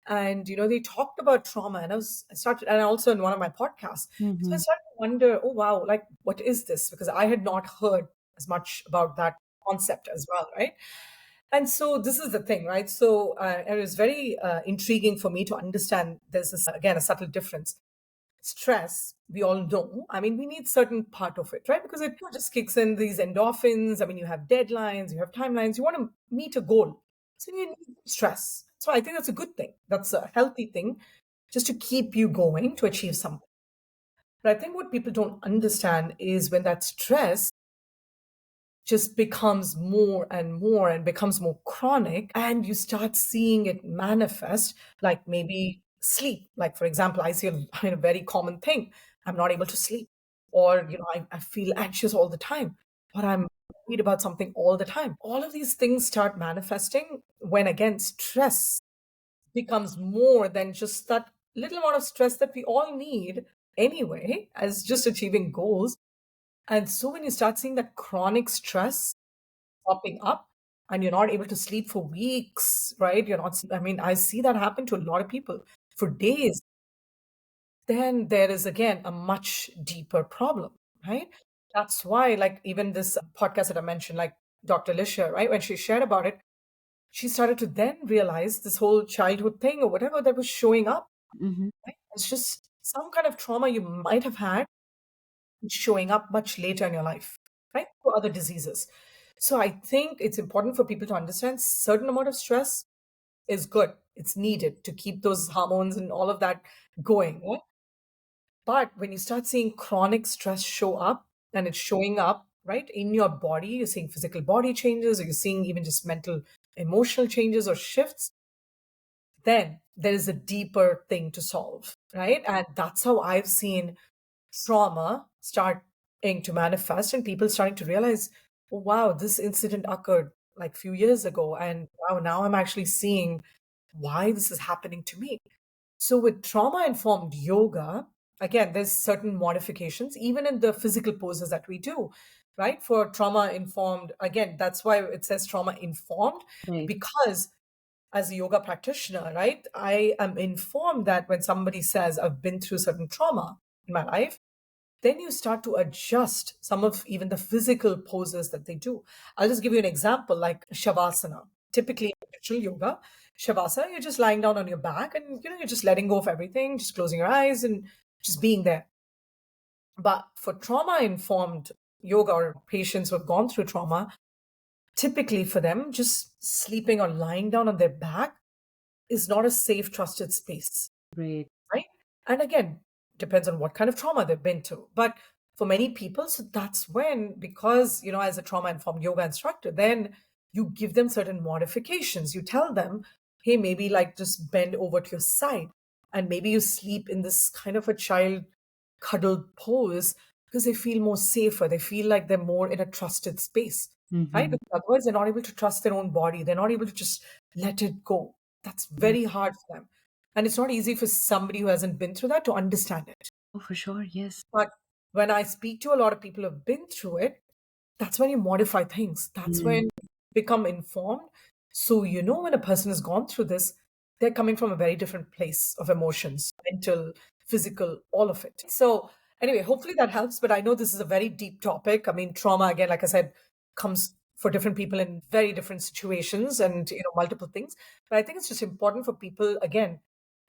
S2: and they talked about trauma, and I started, and also in one of my podcasts, so I
S1: Hmm.
S2: started to wonder, oh wow, like what is this? Because I had not heard as much about that concept as well, right? And so this is the thing, right? So it was very intriguing for me to understand there's this, again, a subtle difference. Stress, we all know, I mean, we need certain part of it, right? Because it just kicks in these endorphins. I mean, you have deadlines, you have timelines, you want to meet a goal. So you need stress. So I think that's a good thing. That's a healthy thing just to keep you going to achieve something. But I think what people don't understand is when that stress just becomes more and more and becomes more chronic, and you start seeing it manifest, like maybe sleep. Like, for example, I see a very common thing. I'm not able to sleep, or I feel anxious all the time, or I'm worried about something all the time. All of these things start manifesting when, again, stress becomes more than just that little amount of stress that we all need anyway, as just achieving goals. And so when you start seeing that chronic stress popping up and you're not able to sleep for weeks, right? You're not, I mean, I see that happen to a lot of people for days. Then there is again a much deeper problem, right? That's why, like, even this podcast that I mentioned, like Dr. Lisha, right? When she shared about it, she started to then realize this whole childhood thing or whatever that was showing up,
S1: Hmm.
S2: right? It's just some kind of trauma you might have had showing up much later in your life, right? For other diseases. So I think it's important for people to understand certain amount of stress is good. It's needed to keep those hormones and all of that going. Right? But when you start seeing chronic stress show up and it's showing up, right, in your body, you're seeing physical body changes, or you're seeing even just mental, emotional changes or shifts, then there is a deeper thing to solve, right? And that's how I've seen trauma starting to manifest and people starting to realize, oh, wow, this incident occurred like few years ago. And wow, now I'm actually seeing why this is happening to me. So with trauma informed yoga, again, there's certain modifications, even in the physical poses that we do, right? For trauma informed, again, that's why it says trauma informed,
S1: Right.
S2: because as a yoga practitioner, right, I am informed that when somebody says, I've been through certain trauma in my life, then you start to adjust some of even the physical poses that they do. I'll just give you an example like Shavasana. Typically in traditional yoga, Shavasana, you're just lying down on your back and you're just letting go of everything, just closing your eyes and just being there. But for trauma informed yoga or patients who have gone through trauma, typically for them, just sleeping or lying down on their back is not a safe, trusted space,
S1: Right.
S2: right? And again, depends on what kind of trauma they've been to. But for many people, so that's when, because, as a trauma informed yoga instructor, then you give them certain modifications. You tell them, hey, maybe like just bend over to your side and maybe you sleep in this kind of a child cuddled pose because they feel more safer. They feel like they're more in a trusted space, right?
S1: Hmm.
S2: Because otherwise, they're not able to trust their own body. They're not able to just let it go. That's
S1: Yeah.
S2: very hard for them. And it's not easy for somebody who hasn't been through that to understand it.
S1: Oh, for sure. Yes.
S2: But when I speak to a lot of people who have been through it, that's when you modify things. That's
S1: Mm.
S2: when you become informed. So, when a person has gone through this, they're coming from a very different place of emotions, mental, physical, all of it. So, anyway, hopefully that helps. But I know this is a very deep topic. I mean, trauma, again, like I said, comes for different people in very different situations and, multiple things. But I think it's just important for people, again,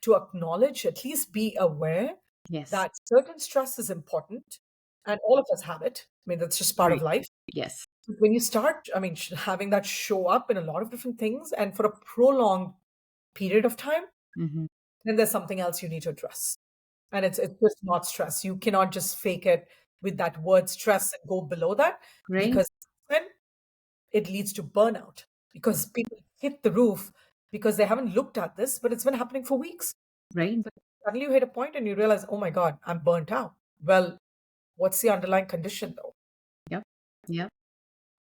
S2: to acknowledge, at least be aware
S1: Yes.
S2: that certain stress is important and all of us have it. I mean, that's just part of
S1: Right.
S2: life.
S1: Yes.
S2: When you start, I mean, having that show up in a lot of different things and for a prolonged period of time,
S1: Hmm.
S2: then there's something else you need to address. And it's just not stress. You cannot just fake it with that word stress and go below that,
S1: Right.
S2: because then it leads to burnout because people hit the roof because they haven't looked at this, but it's been happening for weeks.
S1: Right.
S2: Suddenly you hit a point and you realize, oh my God, I'm burnt out. Well, what's the underlying condition though?
S1: Yep. Yep.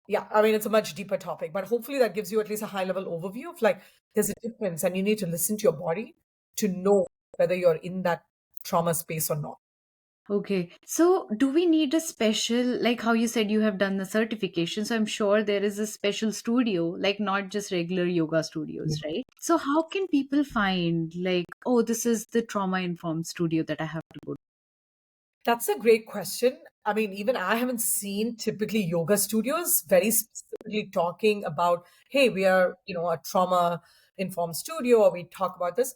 S2: Yeah, I mean, it's a much deeper topic, but hopefully that gives you at least a high level overview of like, there's a difference and you need to listen to your body to know whether you're in that trauma space or not.
S1: Okay. So, do we need a special, like how you said you have done the certification? So, I'm sure there is a special studio, like not just regular yoga studios, right? So, how can people find, like, oh, this is the trauma informed studio that I have to go to?
S2: That's a great question. I mean, even I haven't seen typically yoga studios very specifically talking about, hey, we are, a trauma informed studio or we talk about this.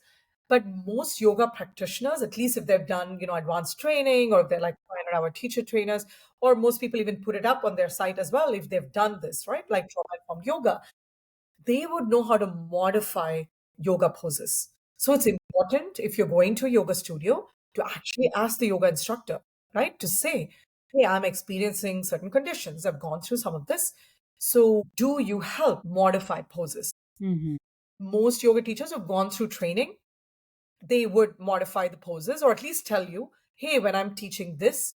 S2: But most yoga practitioners, at least if they've done, advanced training or if they're like 500-hour teacher trainers, or most people even put it up on their site as well if they've done this, right? Like trauma informed yoga, they would know how to modify yoga poses. So it's important if you're going to a yoga studio to actually ask the yoga instructor, right? To say, hey, I'm experiencing certain conditions. I've gone through some of this. So do you help modify poses?
S1: Hmm.
S2: Most yoga teachers have gone through training. They would modify the poses or at least tell you, hey, when I'm teaching this,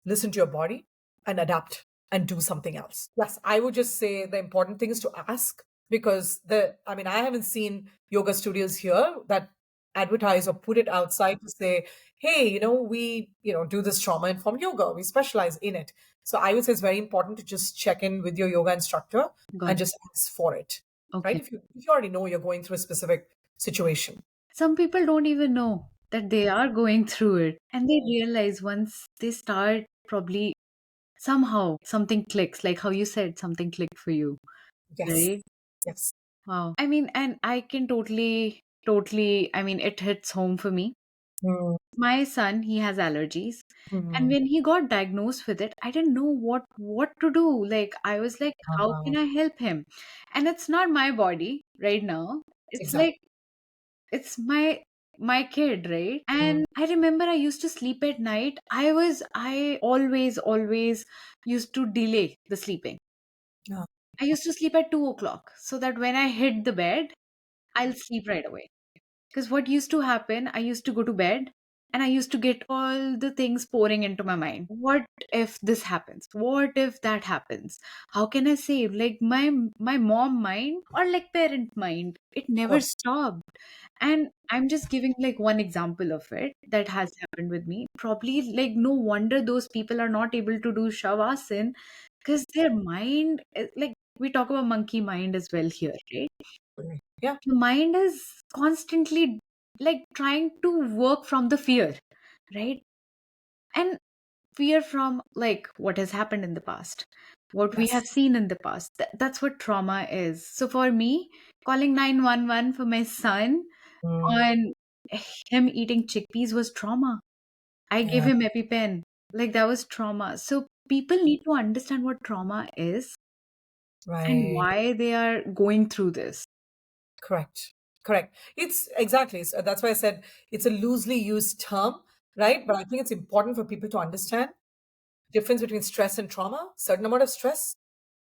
S2: listen to your body and adapt and do something else. Yes, I would just say the important thing is to ask because I mean, I haven't seen yoga studios here that advertise or put it outside to say, hey, we, do this trauma informed yoga. We specialize in it. So I would say it's very important to just check in with your yoga instructor
S1: Got
S2: and
S1: it.
S2: just ask for it, right?
S1: Okay.
S2: If you already know you're going through a specific situation.
S1: Some people don't even know that they are going through it, and they realize once they start, probably somehow something clicks, like how you said something clicked for you,
S2: Yes.
S1: right?
S2: Yes.
S1: Wow. I mean, and I can totally, I mean, it hits home for me.
S2: Mm,
S1: My son, he has allergies. And
S2: mm,
S1: when he got diagnosed with it, I didn't know what to do. Like I was like, how
S2: uh,
S1: can I help him? And it's not my body right now. It's
S2: exactly.
S1: like it's my kid, right?
S2: Mm,
S1: And I remember I used to sleep at night. I always used to delay the sleeping.
S2: yeah.
S1: I used to sleep at 2 o'clock so that when I hit the bed, I'll sleep right away. Because what used to happen, I used to go to bed and I used to get all the things pouring into my mind. What if this happens? What if that happens? How can I save? Like my mom mind or like parent mind, it
S2: Of
S1: never
S2: course.
S1: stopped. And I'm just giving like one example of it that has happened with me. Probably like no wonder those people are not able to do shavasana because their mind, like we talk about monkey mind as well here, right?
S2: Yeah.
S1: The mind is constantly like trying to work from the fear, right? And fear from like what has happened in the past, what we
S2: Yes.
S1: have seen in the past. That's what trauma is. So for me, calling 911 for my son
S2: Mm,
S1: on him eating chickpeas was trauma. I gave
S2: yeah.
S1: him EpiPen. Like that was trauma. So people need to understand what trauma is and
S2: Right.
S1: why they are going through this.
S2: Correct. Correct. It's exactly. So that's why I said it's a loosely used term, right? But I think it's important for people to understand difference between stress and trauma. Certain amount of stress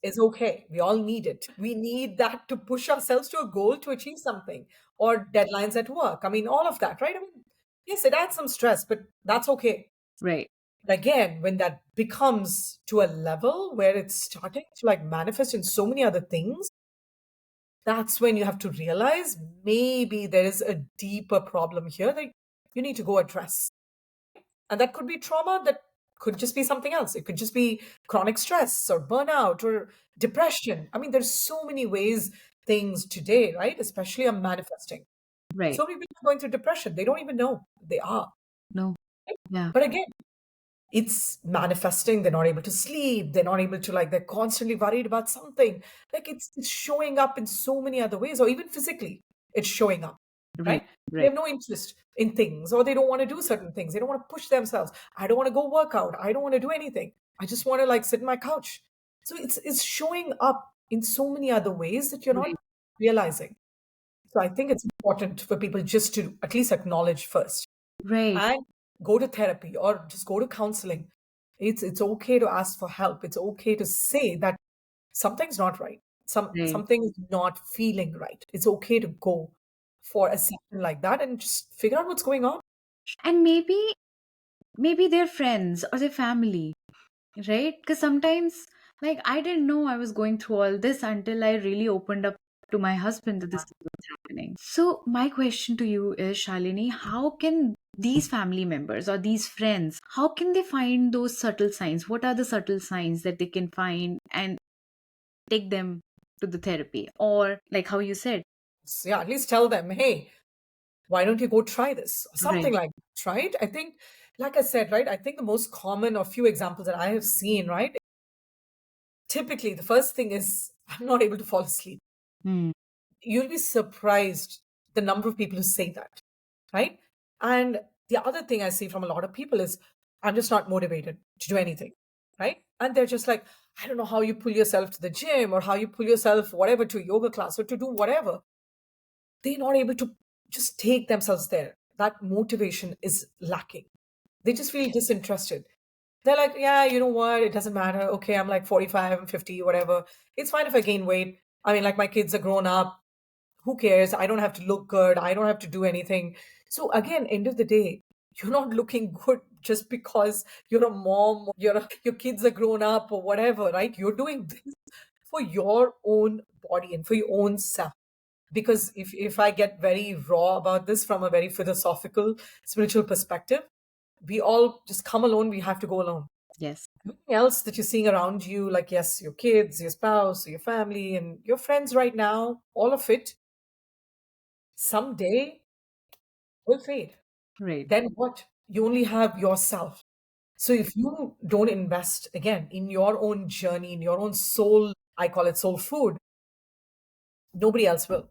S2: is okay. We all need it. We need that to push ourselves to a goal to achieve something or deadlines at work. I mean, all of that, right? I mean, yes, it adds some stress, but that's okay.
S1: Right.
S2: Again, when that becomes to a level where it's starting to like manifest in so many other things, that's when you have to realize maybe there is a deeper problem here that you need to go address. And that could be trauma, that could just be something else. It could just be chronic stress or burnout or depression. I mean, there's so many ways things today, right? Especially are manifesting.
S1: Right.
S2: So many people are going through depression. They don't even know they are.
S1: No. Yeah.
S2: But again, it's manifesting. They're not able to sleep. They're not able to, like, they're constantly worried about something. Like, it's showing up in so many other ways, or even physically, it's showing up,
S1: Right.
S2: right? They
S1: Right.
S2: have no interest in things, or they don't want to do certain things. They don't want to push themselves. I don't want to go work out. I don't want to do anything. I just want to, like, sit on my couch. So it's showing up in so many other ways that you're
S1: Right.
S2: not realizing. So I think it's important for people just to at least acknowledge first
S1: Right.
S2: and go to therapy or just go to counseling. It's okay to ask for help. It's okay to say that something's not right.
S1: Right.
S2: Something is not feeling right. It's okay to go. for a session like that and just figure out what's going on.
S1: And maybe they're friends or their family, right? Because sometimes, like, I didn't know I was going through all this until I really opened up to my husband that this is what's happening. So my question to you is, Shalini, how can these family members or these friends, how can they find those subtle signs? What are the subtle signs that they can find and take them to the therapy? Or like how you said,
S2: So yeah, at least tell them, hey, why don't you go try this? Or something
S1: right.
S2: like that, right? I think, like I said, right, I think the most common or few examples that I have seen, right, typically the first thing is I'm not able to fall asleep.
S1: Hmm.
S2: You'll be surprised the number of people who say that, right? And the other thing I see from a lot of people is I'm just not motivated to do anything, right? And they're just like, I don't know how you pull yourself to the gym or how you pull yourself, whatever, to yoga class or to do whatever. They're not able to just take themselves there. That motivation is lacking. They just feel disinterested. They're like, yeah, you know what? It doesn't matter. Okay, I'm like 45, I'm 50, whatever. It's fine if I gain weight. I mean, like my kids are grown up. Who cares? I don't have to look good. I don't have to do anything. So again, end of the day, you're not looking good just because you're a mom, your kids are grown up or whatever, right? You're doing this for your own body and for your own self. Because if I get very raw about this from a very philosophical, spiritual perspective, we all just come alone, we have to go alone.
S1: Yes.
S2: Everything else that you're seeing around you, like yes, your kids, your spouse, your family, and your friends right now, all of it someday will fade.
S1: Right.
S2: Then what? You only have yourself. So if you don't invest again in your own journey, in your own soul, I call it soul food, nobody else will.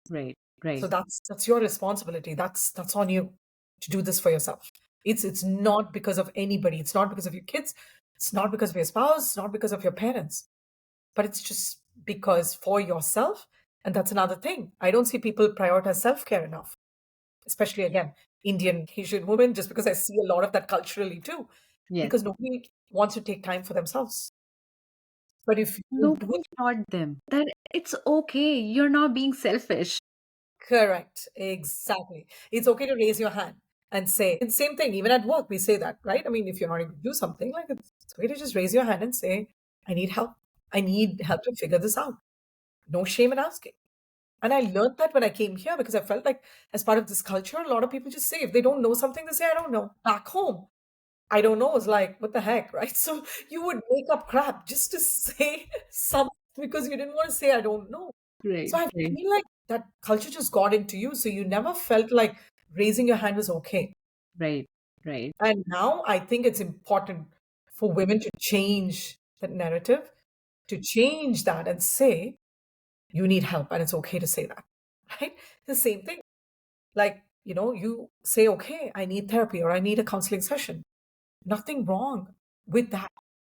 S1: Right.
S2: So
S1: Right.
S2: that's your responsibility. That's on you to do this for yourself. It's not because of anybody. It's not because of your kids. It's not because of your spouse. It's not because of your parents. But it's just because for yourself. And that's another thing. I don't see people prioritize self care enough, especially again, Indian, Asian women, just because I see a lot of that culturally too,
S1: Yes.
S2: because nobody wants to take time for themselves. But if you do
S1: Nobody
S2: it,
S1: taught them that it's okay. You're not being selfish.
S2: correct, exactly. It's okay to raise your hand and say, it's same thing, even at work, we say that, right? I mean, if you're not able to do something, like it's okay to just raise your hand and say, I need help. I need help to figure this out. No shame in asking. And I learned that when I came here because I felt like, as part of this culture, a lot of people just say, if they don't know something, they say, I don't know. Back home, I don't know is like, what the heck, right? So you would make up crap just to say something because you didn't want to say, I don't know.
S1: Right.
S2: So I
S1: Right.
S2: feel like that culture just got into you. So you never felt like raising your hand was okay.
S1: Right. Right.
S2: And now I think it's important for women to change that narrative, to change that and say, you need help and it's okay to say that, right? The same thing. Like, you say, okay, I need therapy or I need a counseling session. Nothing wrong with that,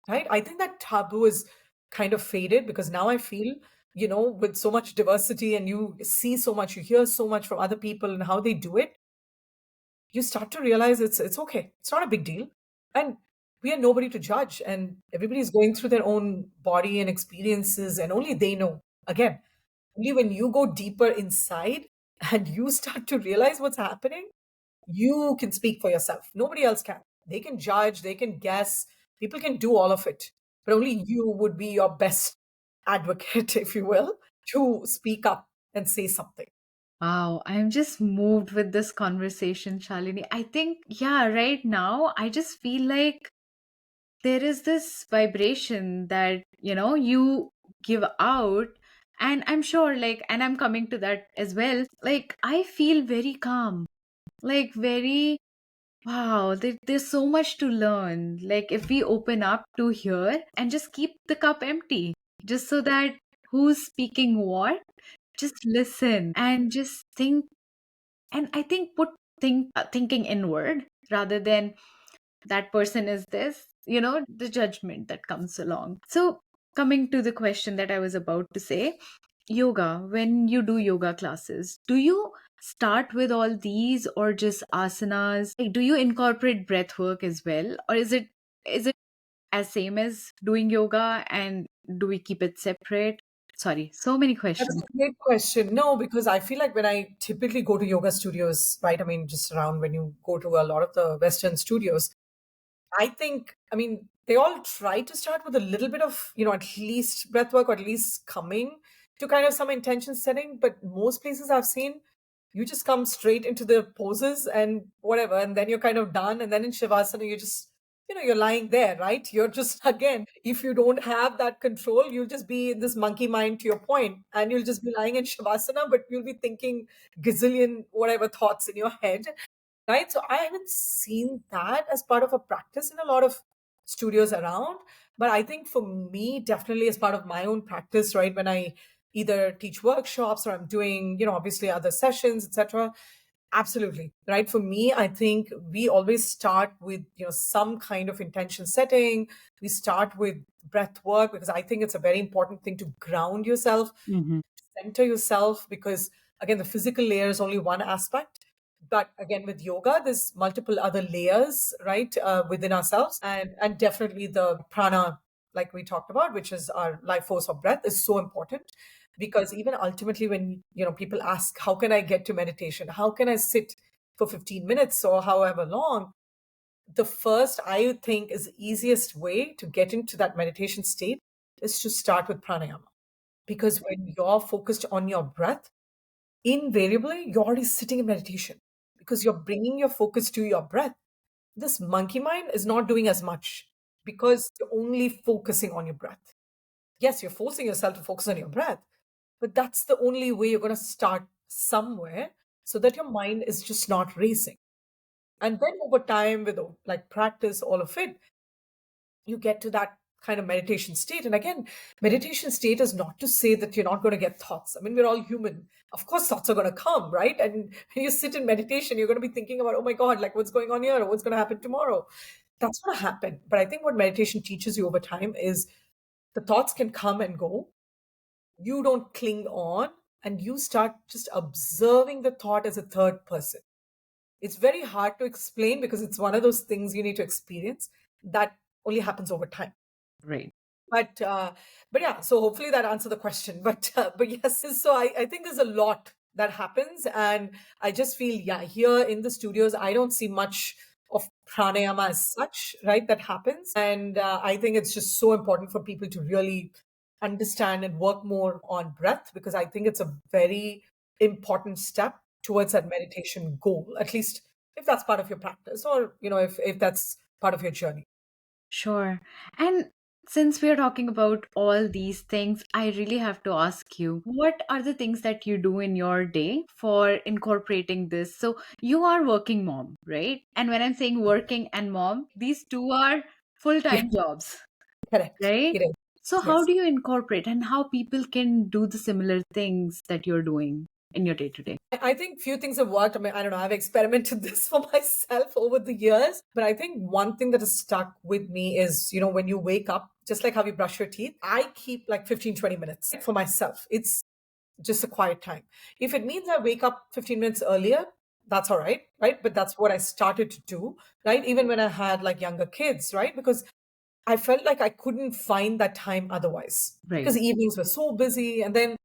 S2: right? I think that taboo is kind of faded because now I feel, with so much diversity and you see so much, you hear so much from other people and how they do it, you start to realize it's okay. It's not a big deal. And we are nobody to judge. And everybody's going through their own body and experiences, and only they know. Again, only when you go deeper inside and you start to realize what's happening, you can speak for yourself. Nobody else can. They can judge, they can guess, people can do all of it. But only you would be your best advocate, if you will, to speak up and say something.
S1: Wow, I'm just moved with this conversation, Shalini. I think, yeah, right now, I just feel like there is this vibration that, you give out. And I'm sure, like, and I'm coming to that as well. Like, I feel very calm, like, very, wow, there's so much to learn. Like, if we open up to hear and just keep the cup empty, just so that who's speaking what, just listen and just think. And I think thinking inward rather than that person is this, the judgment that comes along. So coming to the question that I was about to say, yoga, when you do yoga classes, do you start with all these or just asanas? Like, do you incorporate breath work as well, or is it as same as doing yoga, and do we keep it separate? Sorry, so many
S2: That's
S1: questions.
S2: a great question. No, because I feel like when I typically go to yoga studios, right? I mean, just around when you go to a lot of the Western studios, I think, I mean, they all try to start with a little bit of, at least breath work or at least coming to kind of some intention setting. But most places I've seen, you just come straight into the poses and whatever, and then you're kind of done. And then in Shavasana, you're just, you're lying there, right? You're just, again, if you don't have that control, you'll just be in this monkey mind to your point, and you'll just be lying in Shavasana, but you'll be thinking gazillion whatever thoughts in your head, right? So I haven't seen that as part of a practice in a lot of studios around. But I think for me, definitely as part of my own practice, right, when I either teach workshops or I'm doing, obviously other sessions, etc. Absolutely. Right. For me, I think we always start with, some kind of intention setting. We start with breath work because I think it's a very important thing to ground yourself,
S1: Hmm.
S2: center yourself, because again, the physical layer is only one aspect. But again, with yoga, there's multiple other layers, right, within ourselves. And definitely the prana, like we talked about, which is our life force of breath, is so important. Because even ultimately, when people ask, how can I get to meditation? How can I sit for 15 minutes or however long? The first, I think, is the easiest way to get into that meditation state is to start with pranayama. Because when you're focused on your breath, invariably you're already sitting in meditation because you're bringing your focus to your breath. This monkey mind is not doing as much because you're only focusing on your breath. Yes, you're forcing yourself to focus on your breath, but that's the only way you're going to start somewhere so that your mind is just not racing. And then over time, with like practice, all of it, you get to that kind of meditation state. And again, meditation state is not to say that you're not going to get thoughts. I mean, we're all human. Of course, thoughts are going to come, right? And when you sit in meditation, you're going to be thinking about, oh my God, like what's going on here or what's going to happen tomorrow. That's going to happen. But I think what meditation teaches you over time is the thoughts can come and go. You don't cling on, and you start just observing the thought as a third person. It's very hard to explain because it's one of those things you need to experience that only happens over time.
S1: Right.
S2: But yeah, so hopefully that answered the question. But yes, so I think there's a lot that happens, and I just feel, yeah, here in the studios I don't see much of pranayama as such, right, that happens. And I think it's just so important for people to really understand and work more on breath, because I think it's a very important step towards that meditation goal, at least if that's part of your practice, or if that's part of your journey.
S1: Sure. And since we're talking about all these things, I really have to ask you, what are the things that you do in your day for incorporating this? So you are working mom, right? And when I'm saying working and mom, these two are
S2: Yeah,
S1: full-time jobs,
S2: correct.
S1: right?
S2: It is.
S1: So how
S2: Yes.
S1: do you incorporate and how people can do the similar things that you're doing in your day to day?
S2: I think few things have worked. I mean, I don't know. I've experimented this for myself over the years, but I think one thing that has stuck with me is, when you wake up, just like how you brush your teeth, I keep like 15, 20 minutes for myself. It's just a quiet time. If it means I wake up 15 minutes earlier, that's all right, right? But that's what I started to do, right? Even when I had like younger kids, right? Because I felt like I couldn't find that time otherwise
S1: Right.
S2: because evenings were so busy. And then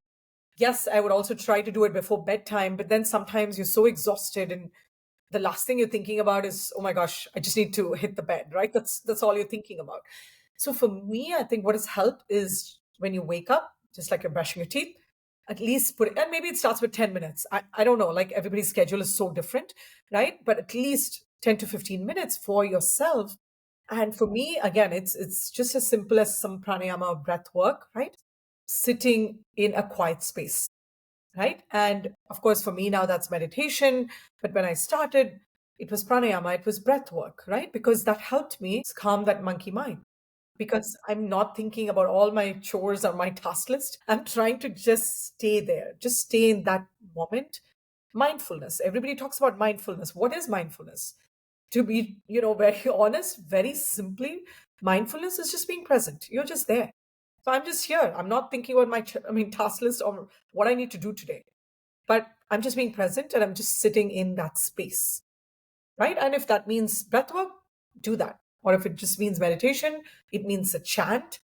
S2: yes, I would also try to do it before bedtime, but then sometimes you're so exhausted and the last thing you're thinking about is, oh my gosh, I just need to hit the bed, right? That's all you're thinking about. So for me, I think what has helped is when you wake up, just like you're brushing your teeth, at least put it, and maybe it starts with 10 minutes. I don't know, like everybody's schedule is so different, right? But at least 10 to 15 minutes for yourself. And for me, again, it's just as simple as some pranayama or breath work, right? Sitting in a quiet space, right? And of course, for me now, that's meditation. But when I started, it was pranayama, it was breath work, right? Because that helped me calm that monkey mind. Because I'm not thinking about all my chores or my task list. I'm trying to just stay there, just stay in that moment. Mindfulness. Everybody talks about mindfulness. What is mindfulness? To be, very honest, very simply, mindfulness is just being present. You're just there. So I'm just here. I'm not thinking about my task list or what I need to do today, but I'm just being present and I'm just sitting in that space, right? And if that means breath work, do that. Or if it just means meditation, it means a chant,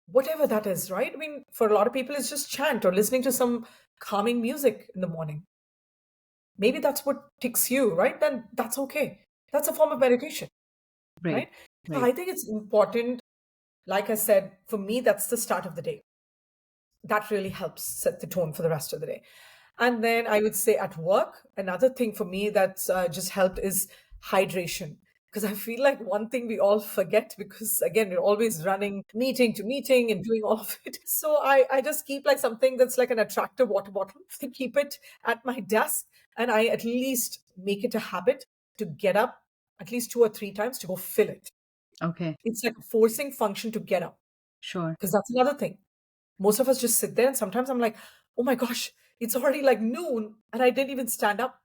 S2: whatever that is, right? I mean, for a lot of people, it's just chant or listening to some calming music in the morning. Maybe that's what ticks you, right? Then that's okay. That's a form of meditation,
S1: Right.
S2: right? So
S1: Right.
S2: I think it's important. Like I said, for me, that's the start of the day. That really helps set the tone for the rest of the day. And then I would say at work, another thing for me that's just helped is hydration. Because I feel like one thing we all forget because, again, we're always running meeting to meeting and doing all of it. So I just keep like something that's like an attractive water bottle. I keep it at my desk and I at least make it a habit to get up at least 2 or 3 times to go fill it.
S1: Okay.
S2: It's like a forcing function to get up
S1: Sure.
S2: because that's another thing. Most of us just sit there, and sometimes I'm like, oh my gosh, it's already like noon, and I didn't even stand up.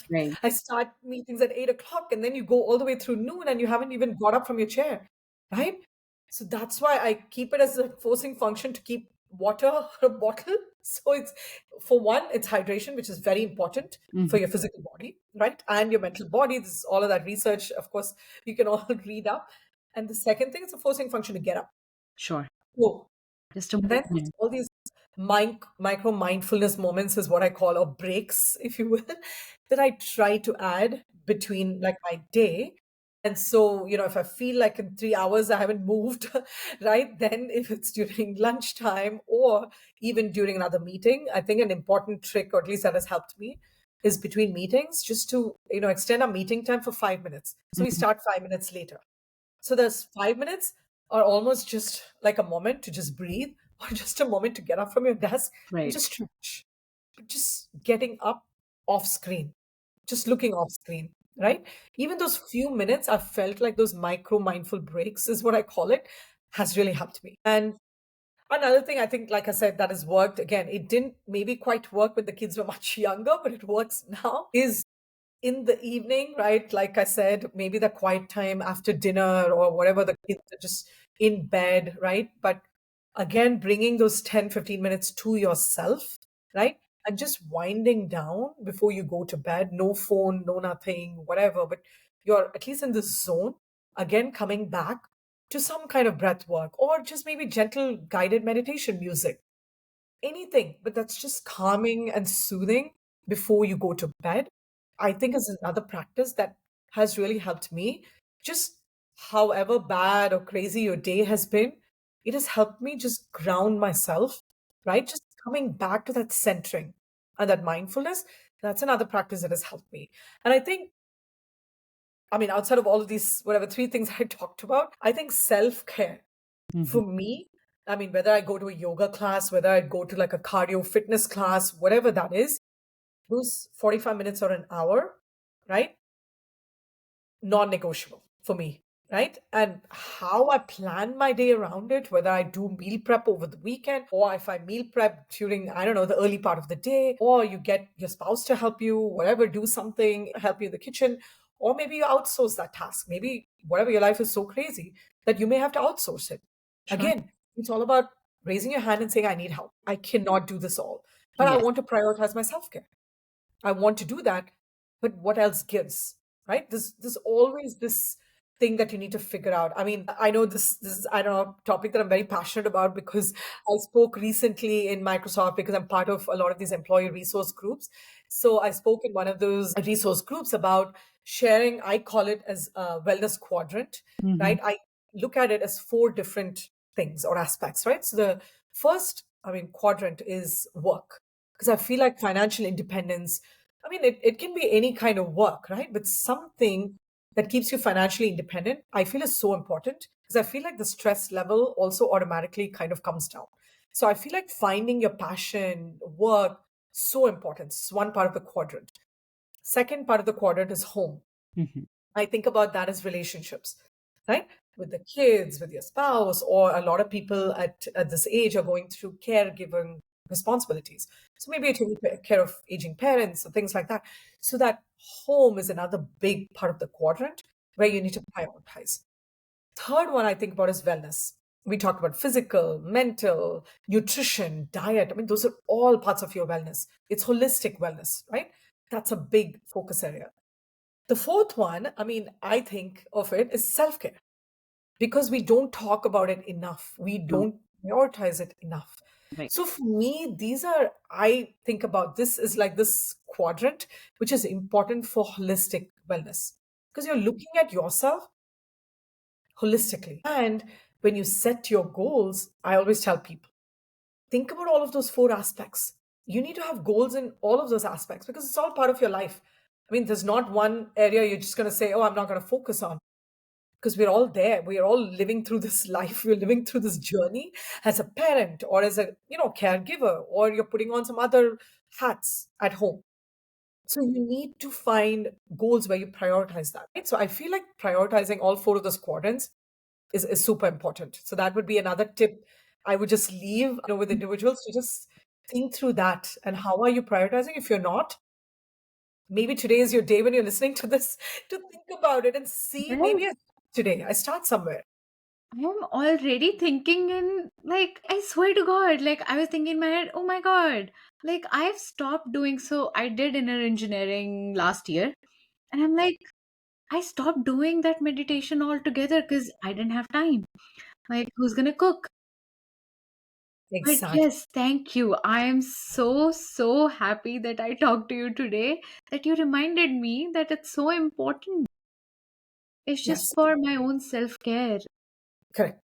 S1: Right.
S2: I start meetings at 8 o'clock, and then you go all the way through noon, and you haven't even got up from your chair, right? So that's why I keep it as a forcing function to keep water or a bottle. So it's for one, it's hydration, which is very important for
S1: Hmm.
S2: your physical body, right? And your mental body. This is all of that research, of course, you can all read up. And the second thing is a forcing function to get up.
S1: Sure.
S2: So
S1: Just a
S2: and then there's
S1: movement.
S2: all these micro mindfulness moments, is what I call, or breaks, if you will, that I try to add between like my day. And so, if I feel like in 3 hours I haven't moved, right, then if it's during lunchtime or even during another meeting, I think an important trick, or at least that has helped me, is between meetings just to, extend our meeting time for 5 minutes. So we
S1: Mhm.
S2: start 5 minutes later. So those 5 minutes are almost just like a moment to just breathe or just a moment to get up from your desk and
S1: Right.
S2: just stretch. But just getting up off screen, just looking off screen, right? Even those few minutes, I felt like those micro mindful breaks, is what I call it, has really helped me. And another thing I think, like I said, that has worked again, it didn't maybe quite work when the kids were much younger, but it works now, is in the evening, right? Like I said, maybe the quiet time after dinner or whatever, the kids are just in bed, right? But again, bringing those 10, 15 minutes to yourself, right? And just winding down before you go to bed. No phone, no nothing, whatever. But you're at least in this zone. Again, coming back to some kind of breath work or just maybe gentle guided meditation music, anything, but that's just calming and soothing before you go to bed, I think is another practice that has really helped me. Just however bad or crazy your day has been, it has helped me just ground myself, right? Just coming back to that centering and that mindfulness. That's another practice that has helped me. And I think, I mean, outside of all of these, whatever three things I talked about, I think self care
S1: Hmm.
S2: for me, I mean, whether I go to a yoga class, whether I go to like a cardio fitness class, whatever that is, those 45 minutes or an hour, right? Non-negotiable for me, right? And how I plan my day around it, whether I do meal prep over the weekend or if I meal prep during, I don't know, the early part of the day, or you get your spouse to help you, whatever, do something, help you in the kitchen, or maybe you outsource that task. Maybe whatever, your life is so crazy that you may have to outsource it.
S1: Sure.
S2: Again, it's all about raising your hand and saying, I need help. I cannot do this all, but I
S1: Yes.
S2: want to prioritize my self-care. I want to do that, but what else gives, right? There's always this thing that you need to figure out. I mean, I know this is, I don't know, a topic that I'm very passionate about because I spoke recently in Microsoft because I'm part of a lot of these employee resource groups. So I spoke in one of those resource groups about sharing, I call it as a wellness quadrant,
S1: Hmm.
S2: right? I look at it as four different things or aspects, right? So the first, I mean, quadrant is work, because I feel like financial independence, I mean, it can be any kind of work, right? But something that keeps you financially independent, I feel is so important because I feel like the stress level also automatically kind of comes down. So I feel like finding your passion, work, so important. It's one part of the quadrant. Second part of the quadrant is home.
S1: Hmm.
S2: I think about that as relationships, right? With the kids, with your spouse, or a lot of people at this age are going through caregiving responsibilities. So maybe you're taking care of aging parents or things like that. So that home is another big part of the quadrant where you need to prioritize. Third one I think about is wellness. We talked about physical, mental, nutrition, diet. I mean, those are all parts of your wellness. It's holistic wellness, right? That's a big focus area. The fourth one, I mean, I think of it is self care because we don't talk about it enough. We
S1: No.
S2: don't. prioritize it enough.
S1: Right.
S2: So for me, these are, I think about this is like this quadrant, which is important for holistic wellness because you're looking at yourself holistically. And when you set your goals, I always tell people, think about all of those four aspects. You need to have goals in all of those aspects because it's all part of your life. I mean, there's not one area you're just going to say, oh, I'm not going to focus on because we're all there. We're all living through this life. We're living through this journey as a parent or as a, caregiver, or you're putting on some other hats at home. So you need to find goals where you prioritize that. Right? So I feel like prioritizing all four of those quadrants is super important. So that would be another tip I would just leave, with individuals to just think through that. And how are you prioritizing? If you're not, maybe today is your day when you're listening to this to think about it and see
S1: Right.
S2: maybe today I start somewhere.
S1: I'm already thinking in, like, I swear to God, like, I was thinking in my head, oh my God, like, I've stopped doing so. I did inner engineering last year, and I'm like, I stopped doing that meditation altogether because I didn't have time. Like, who's gonna cook? But
S2: Exactly.
S1: yes, thank you. I am so, so happy that I talked to you today, that you reminded me that it's so important. It's just
S2: Yes.
S1: for my own self care.
S2: Correct.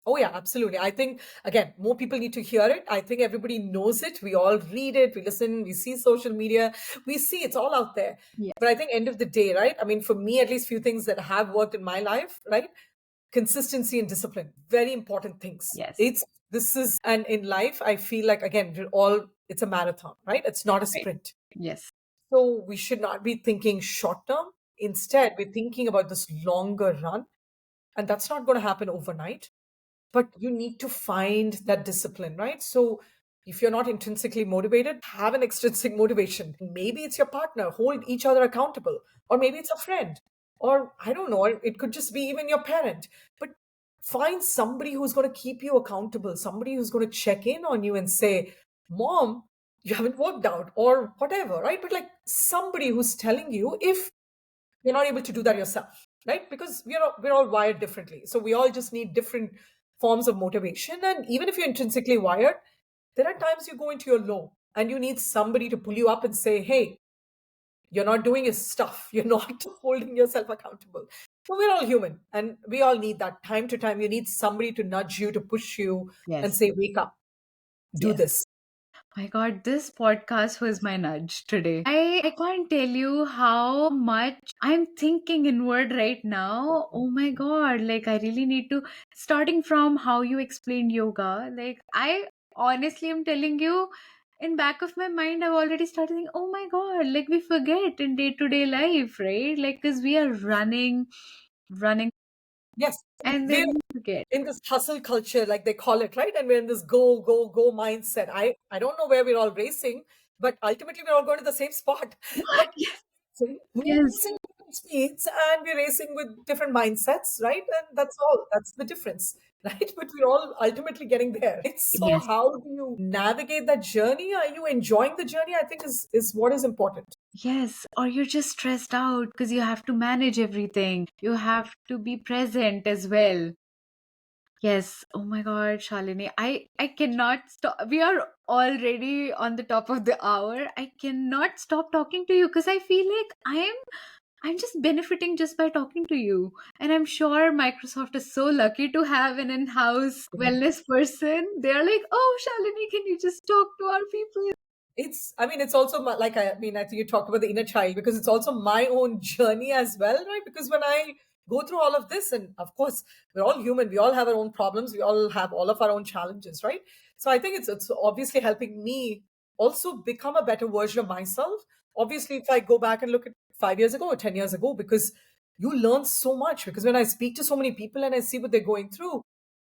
S2: Oh, yeah, absolutely. I think, again, more people need to hear it. I think everybody knows it. We all read it, we listen, we see social media, we see it's all out there.
S1: Yes,
S2: But I think, end of the day, right? I mean, for me, at least, few things that have worked in my life, right? Consistency and discipline, very important things.
S1: yes,
S2: And in life, I feel like, again, it's a marathon, right? It's not a
S1: right.
S2: sprint.
S1: Yes,
S2: So we should not be thinking short term. Instead, we're thinking about this longer run. And that's not going to happen overnight, but you need to find that discipline, right? So if you're not intrinsically motivated, have an extrinsic motivation. Maybe it's your partner, hold each other accountable, or maybe it's a friend, or I don't know, it could just be even your parent. But find somebody who's going to keep you accountable, somebody who's going to check in on you and say, Mom, you haven't worked out, or whatever, right? But like somebody who's telling you if you're not able to do that yourself, right? Because we're all wired differently, so we all just need different forms of motivation. And even if you're intrinsically wired, there are times you go into your low and you need somebody to pull you up and say, hey, you're not doing your stuff, you're not holding yourself accountable. So we're all human and we all need that. Time to time you need somebody to nudge you, to push you and
S1: yes,
S2: say, wake up, do
S1: yes.
S2: this.
S1: My God, this podcast was my nudge today. I can't tell you how much I'm thinking inward right now. Oh my God, like I really need to, starting from how you explained yoga, like I honestly am telling you, in back of my mind, I've already started thinking, oh my God, like we forget in day-to-day life, right? Like, because we are running,
S2: Yes,
S1: and
S2: we're
S1: then we forget.
S2: in this hustle culture, like they call it, right? And we're in this go, go, go mindset. I don't know where we're all racing, but ultimately we're all going to the same spot. But we're
S1: Yes,
S2: racing with different speeds and we're racing with different mindsets, right? And that's all. That's the difference, right? But we're all ultimately getting there. It's so
S1: yes.
S2: how do you navigate that journey? Are you enjoying the journey? I think is what is important.
S1: Yes, or you're just stressed out because you have to manage everything. You have to be present as well. Yes. Oh my God, Shalini. I cannot stop. We are already on the top of the hour. I cannot stop talking to you because I feel like I'm just benefiting just by talking to you. And I'm sure Microsoft is so lucky to have an in-house wellness person. They're like, "Oh, Shalini, can you just talk to our people?"
S2: I mean, it's also like, I mean, I think you talked about the inner child because it's also my own journey as well, right? Because when I go through all of this, and of course, we're all human, we all have our own problems, we all have all of our own challenges, right? So I think it's obviously helping me also become a better version of myself. Obviously, if I go back and look at 5 years ago or 10 years ago, because you learn so much, because when I speak to so many people and I see what they're going through,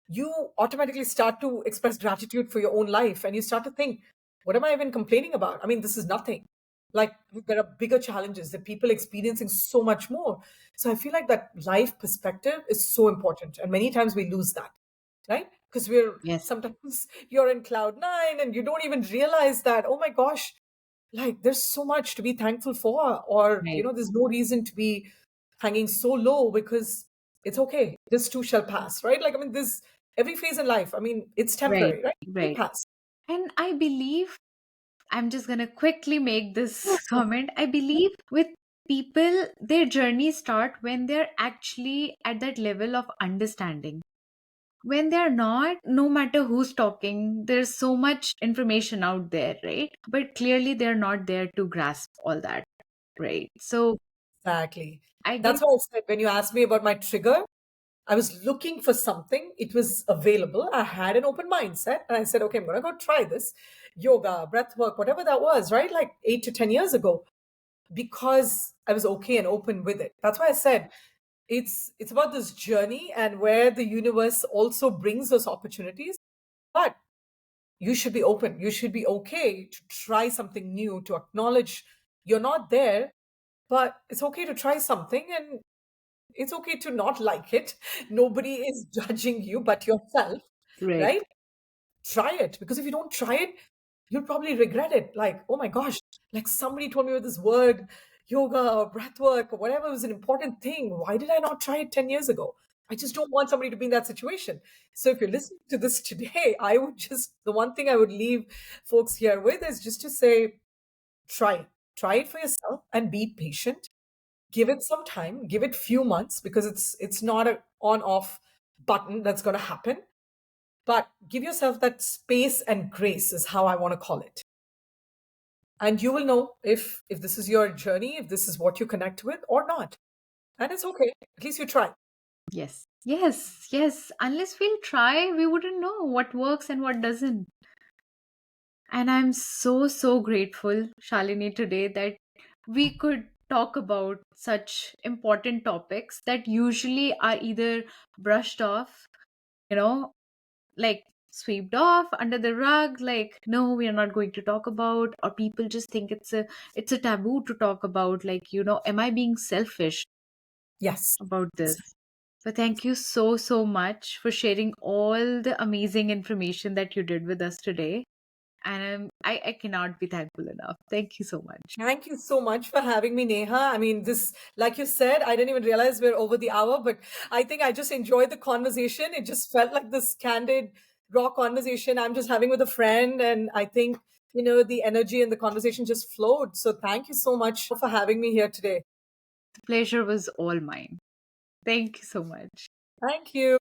S2: you automatically start to express gratitude for your own life and you start to think, what am I even complaining about? I mean, this is nothing. Like, there are bigger challenges that people experiencing so much more. So I feel like that life perspective is so important. And many times we lose that, right? Because we're
S1: Yes.
S2: sometimes you're in cloud nine and you don't even realize that, oh my gosh, like there's so much to be thankful for, or,
S1: Right.
S2: there's no reason to be hanging so low because it's okay. This too shall pass, right? Like, I mean, this every phase in life, I mean, it's
S1: Right,
S2: temporary, right? It
S1: right.
S2: pass.
S1: And I believe, I'm just going to quickly make this
S2: Yes, yes.
S1: comment. I believe with people, their journey start when they're actually at that level of understanding. When they're not, no matter who's talking, there's so much information out there, right? But clearly they're not there to grasp all that, right? So
S2: Exactly.
S1: I
S2: That's
S1: guess,
S2: why I said when you asked me about my trigger, I was looking for something. It was available. I had an open mindset and I said, okay, I'm going to go try this yoga, breath work, whatever that was, right? Like 8 to 10 years ago, because I was okay and open with it. That's why I said it's about this journey and where the universe also brings those opportunities. But you should be open. You should be okay to try something new, to acknowledge you're not there, but it's okay to try something and it's okay to not like it. Nobody is judging you but yourself,
S1: right,
S2: right? Try it, because if you don't try it, you'll probably regret it. Like, oh my gosh, like somebody told me with this word, yoga or breath work or whatever was an important thing. Why did I not try it 10 years ago? I just don't want somebody to be in that situation. So if you're listening to this today, I would just, the one thing I would leave folks here with is just to say, try it. Try it for yourself and be patient. Give it some time, give it few months, because it's not a on off button that's going to happen, but give yourself that space and grace is how I want to call it. And you will know if this is your journey, if this is what you connect with or not. And it's okay. At least you try.
S1: yes, yes, yes. Unless we'll try, we wouldn't know what works and what doesn't. And I'm so, so grateful, Shalini, today that we could talk about such important topics that usually are either brushed off, you know, like swept off under the rug, like no, we are not going to talk about, or people just think it's a taboo to talk about, like, am I being selfish
S2: Yes.
S1: about this? But thank you so, so much for sharing all the amazing information that you did with us today. And I cannot be thankful enough. Thank you so much.
S2: Thank you so much for having me, Neha. I mean, this, like you said, I didn't even realize we're over the hour, but I think I just enjoyed the conversation. It just felt like this candid, raw conversation I'm just having with a friend. And I think, the energy and the conversation just flowed. So thank you so much for having me here today.
S1: The pleasure was all mine. Thank you so much.
S2: Thank you.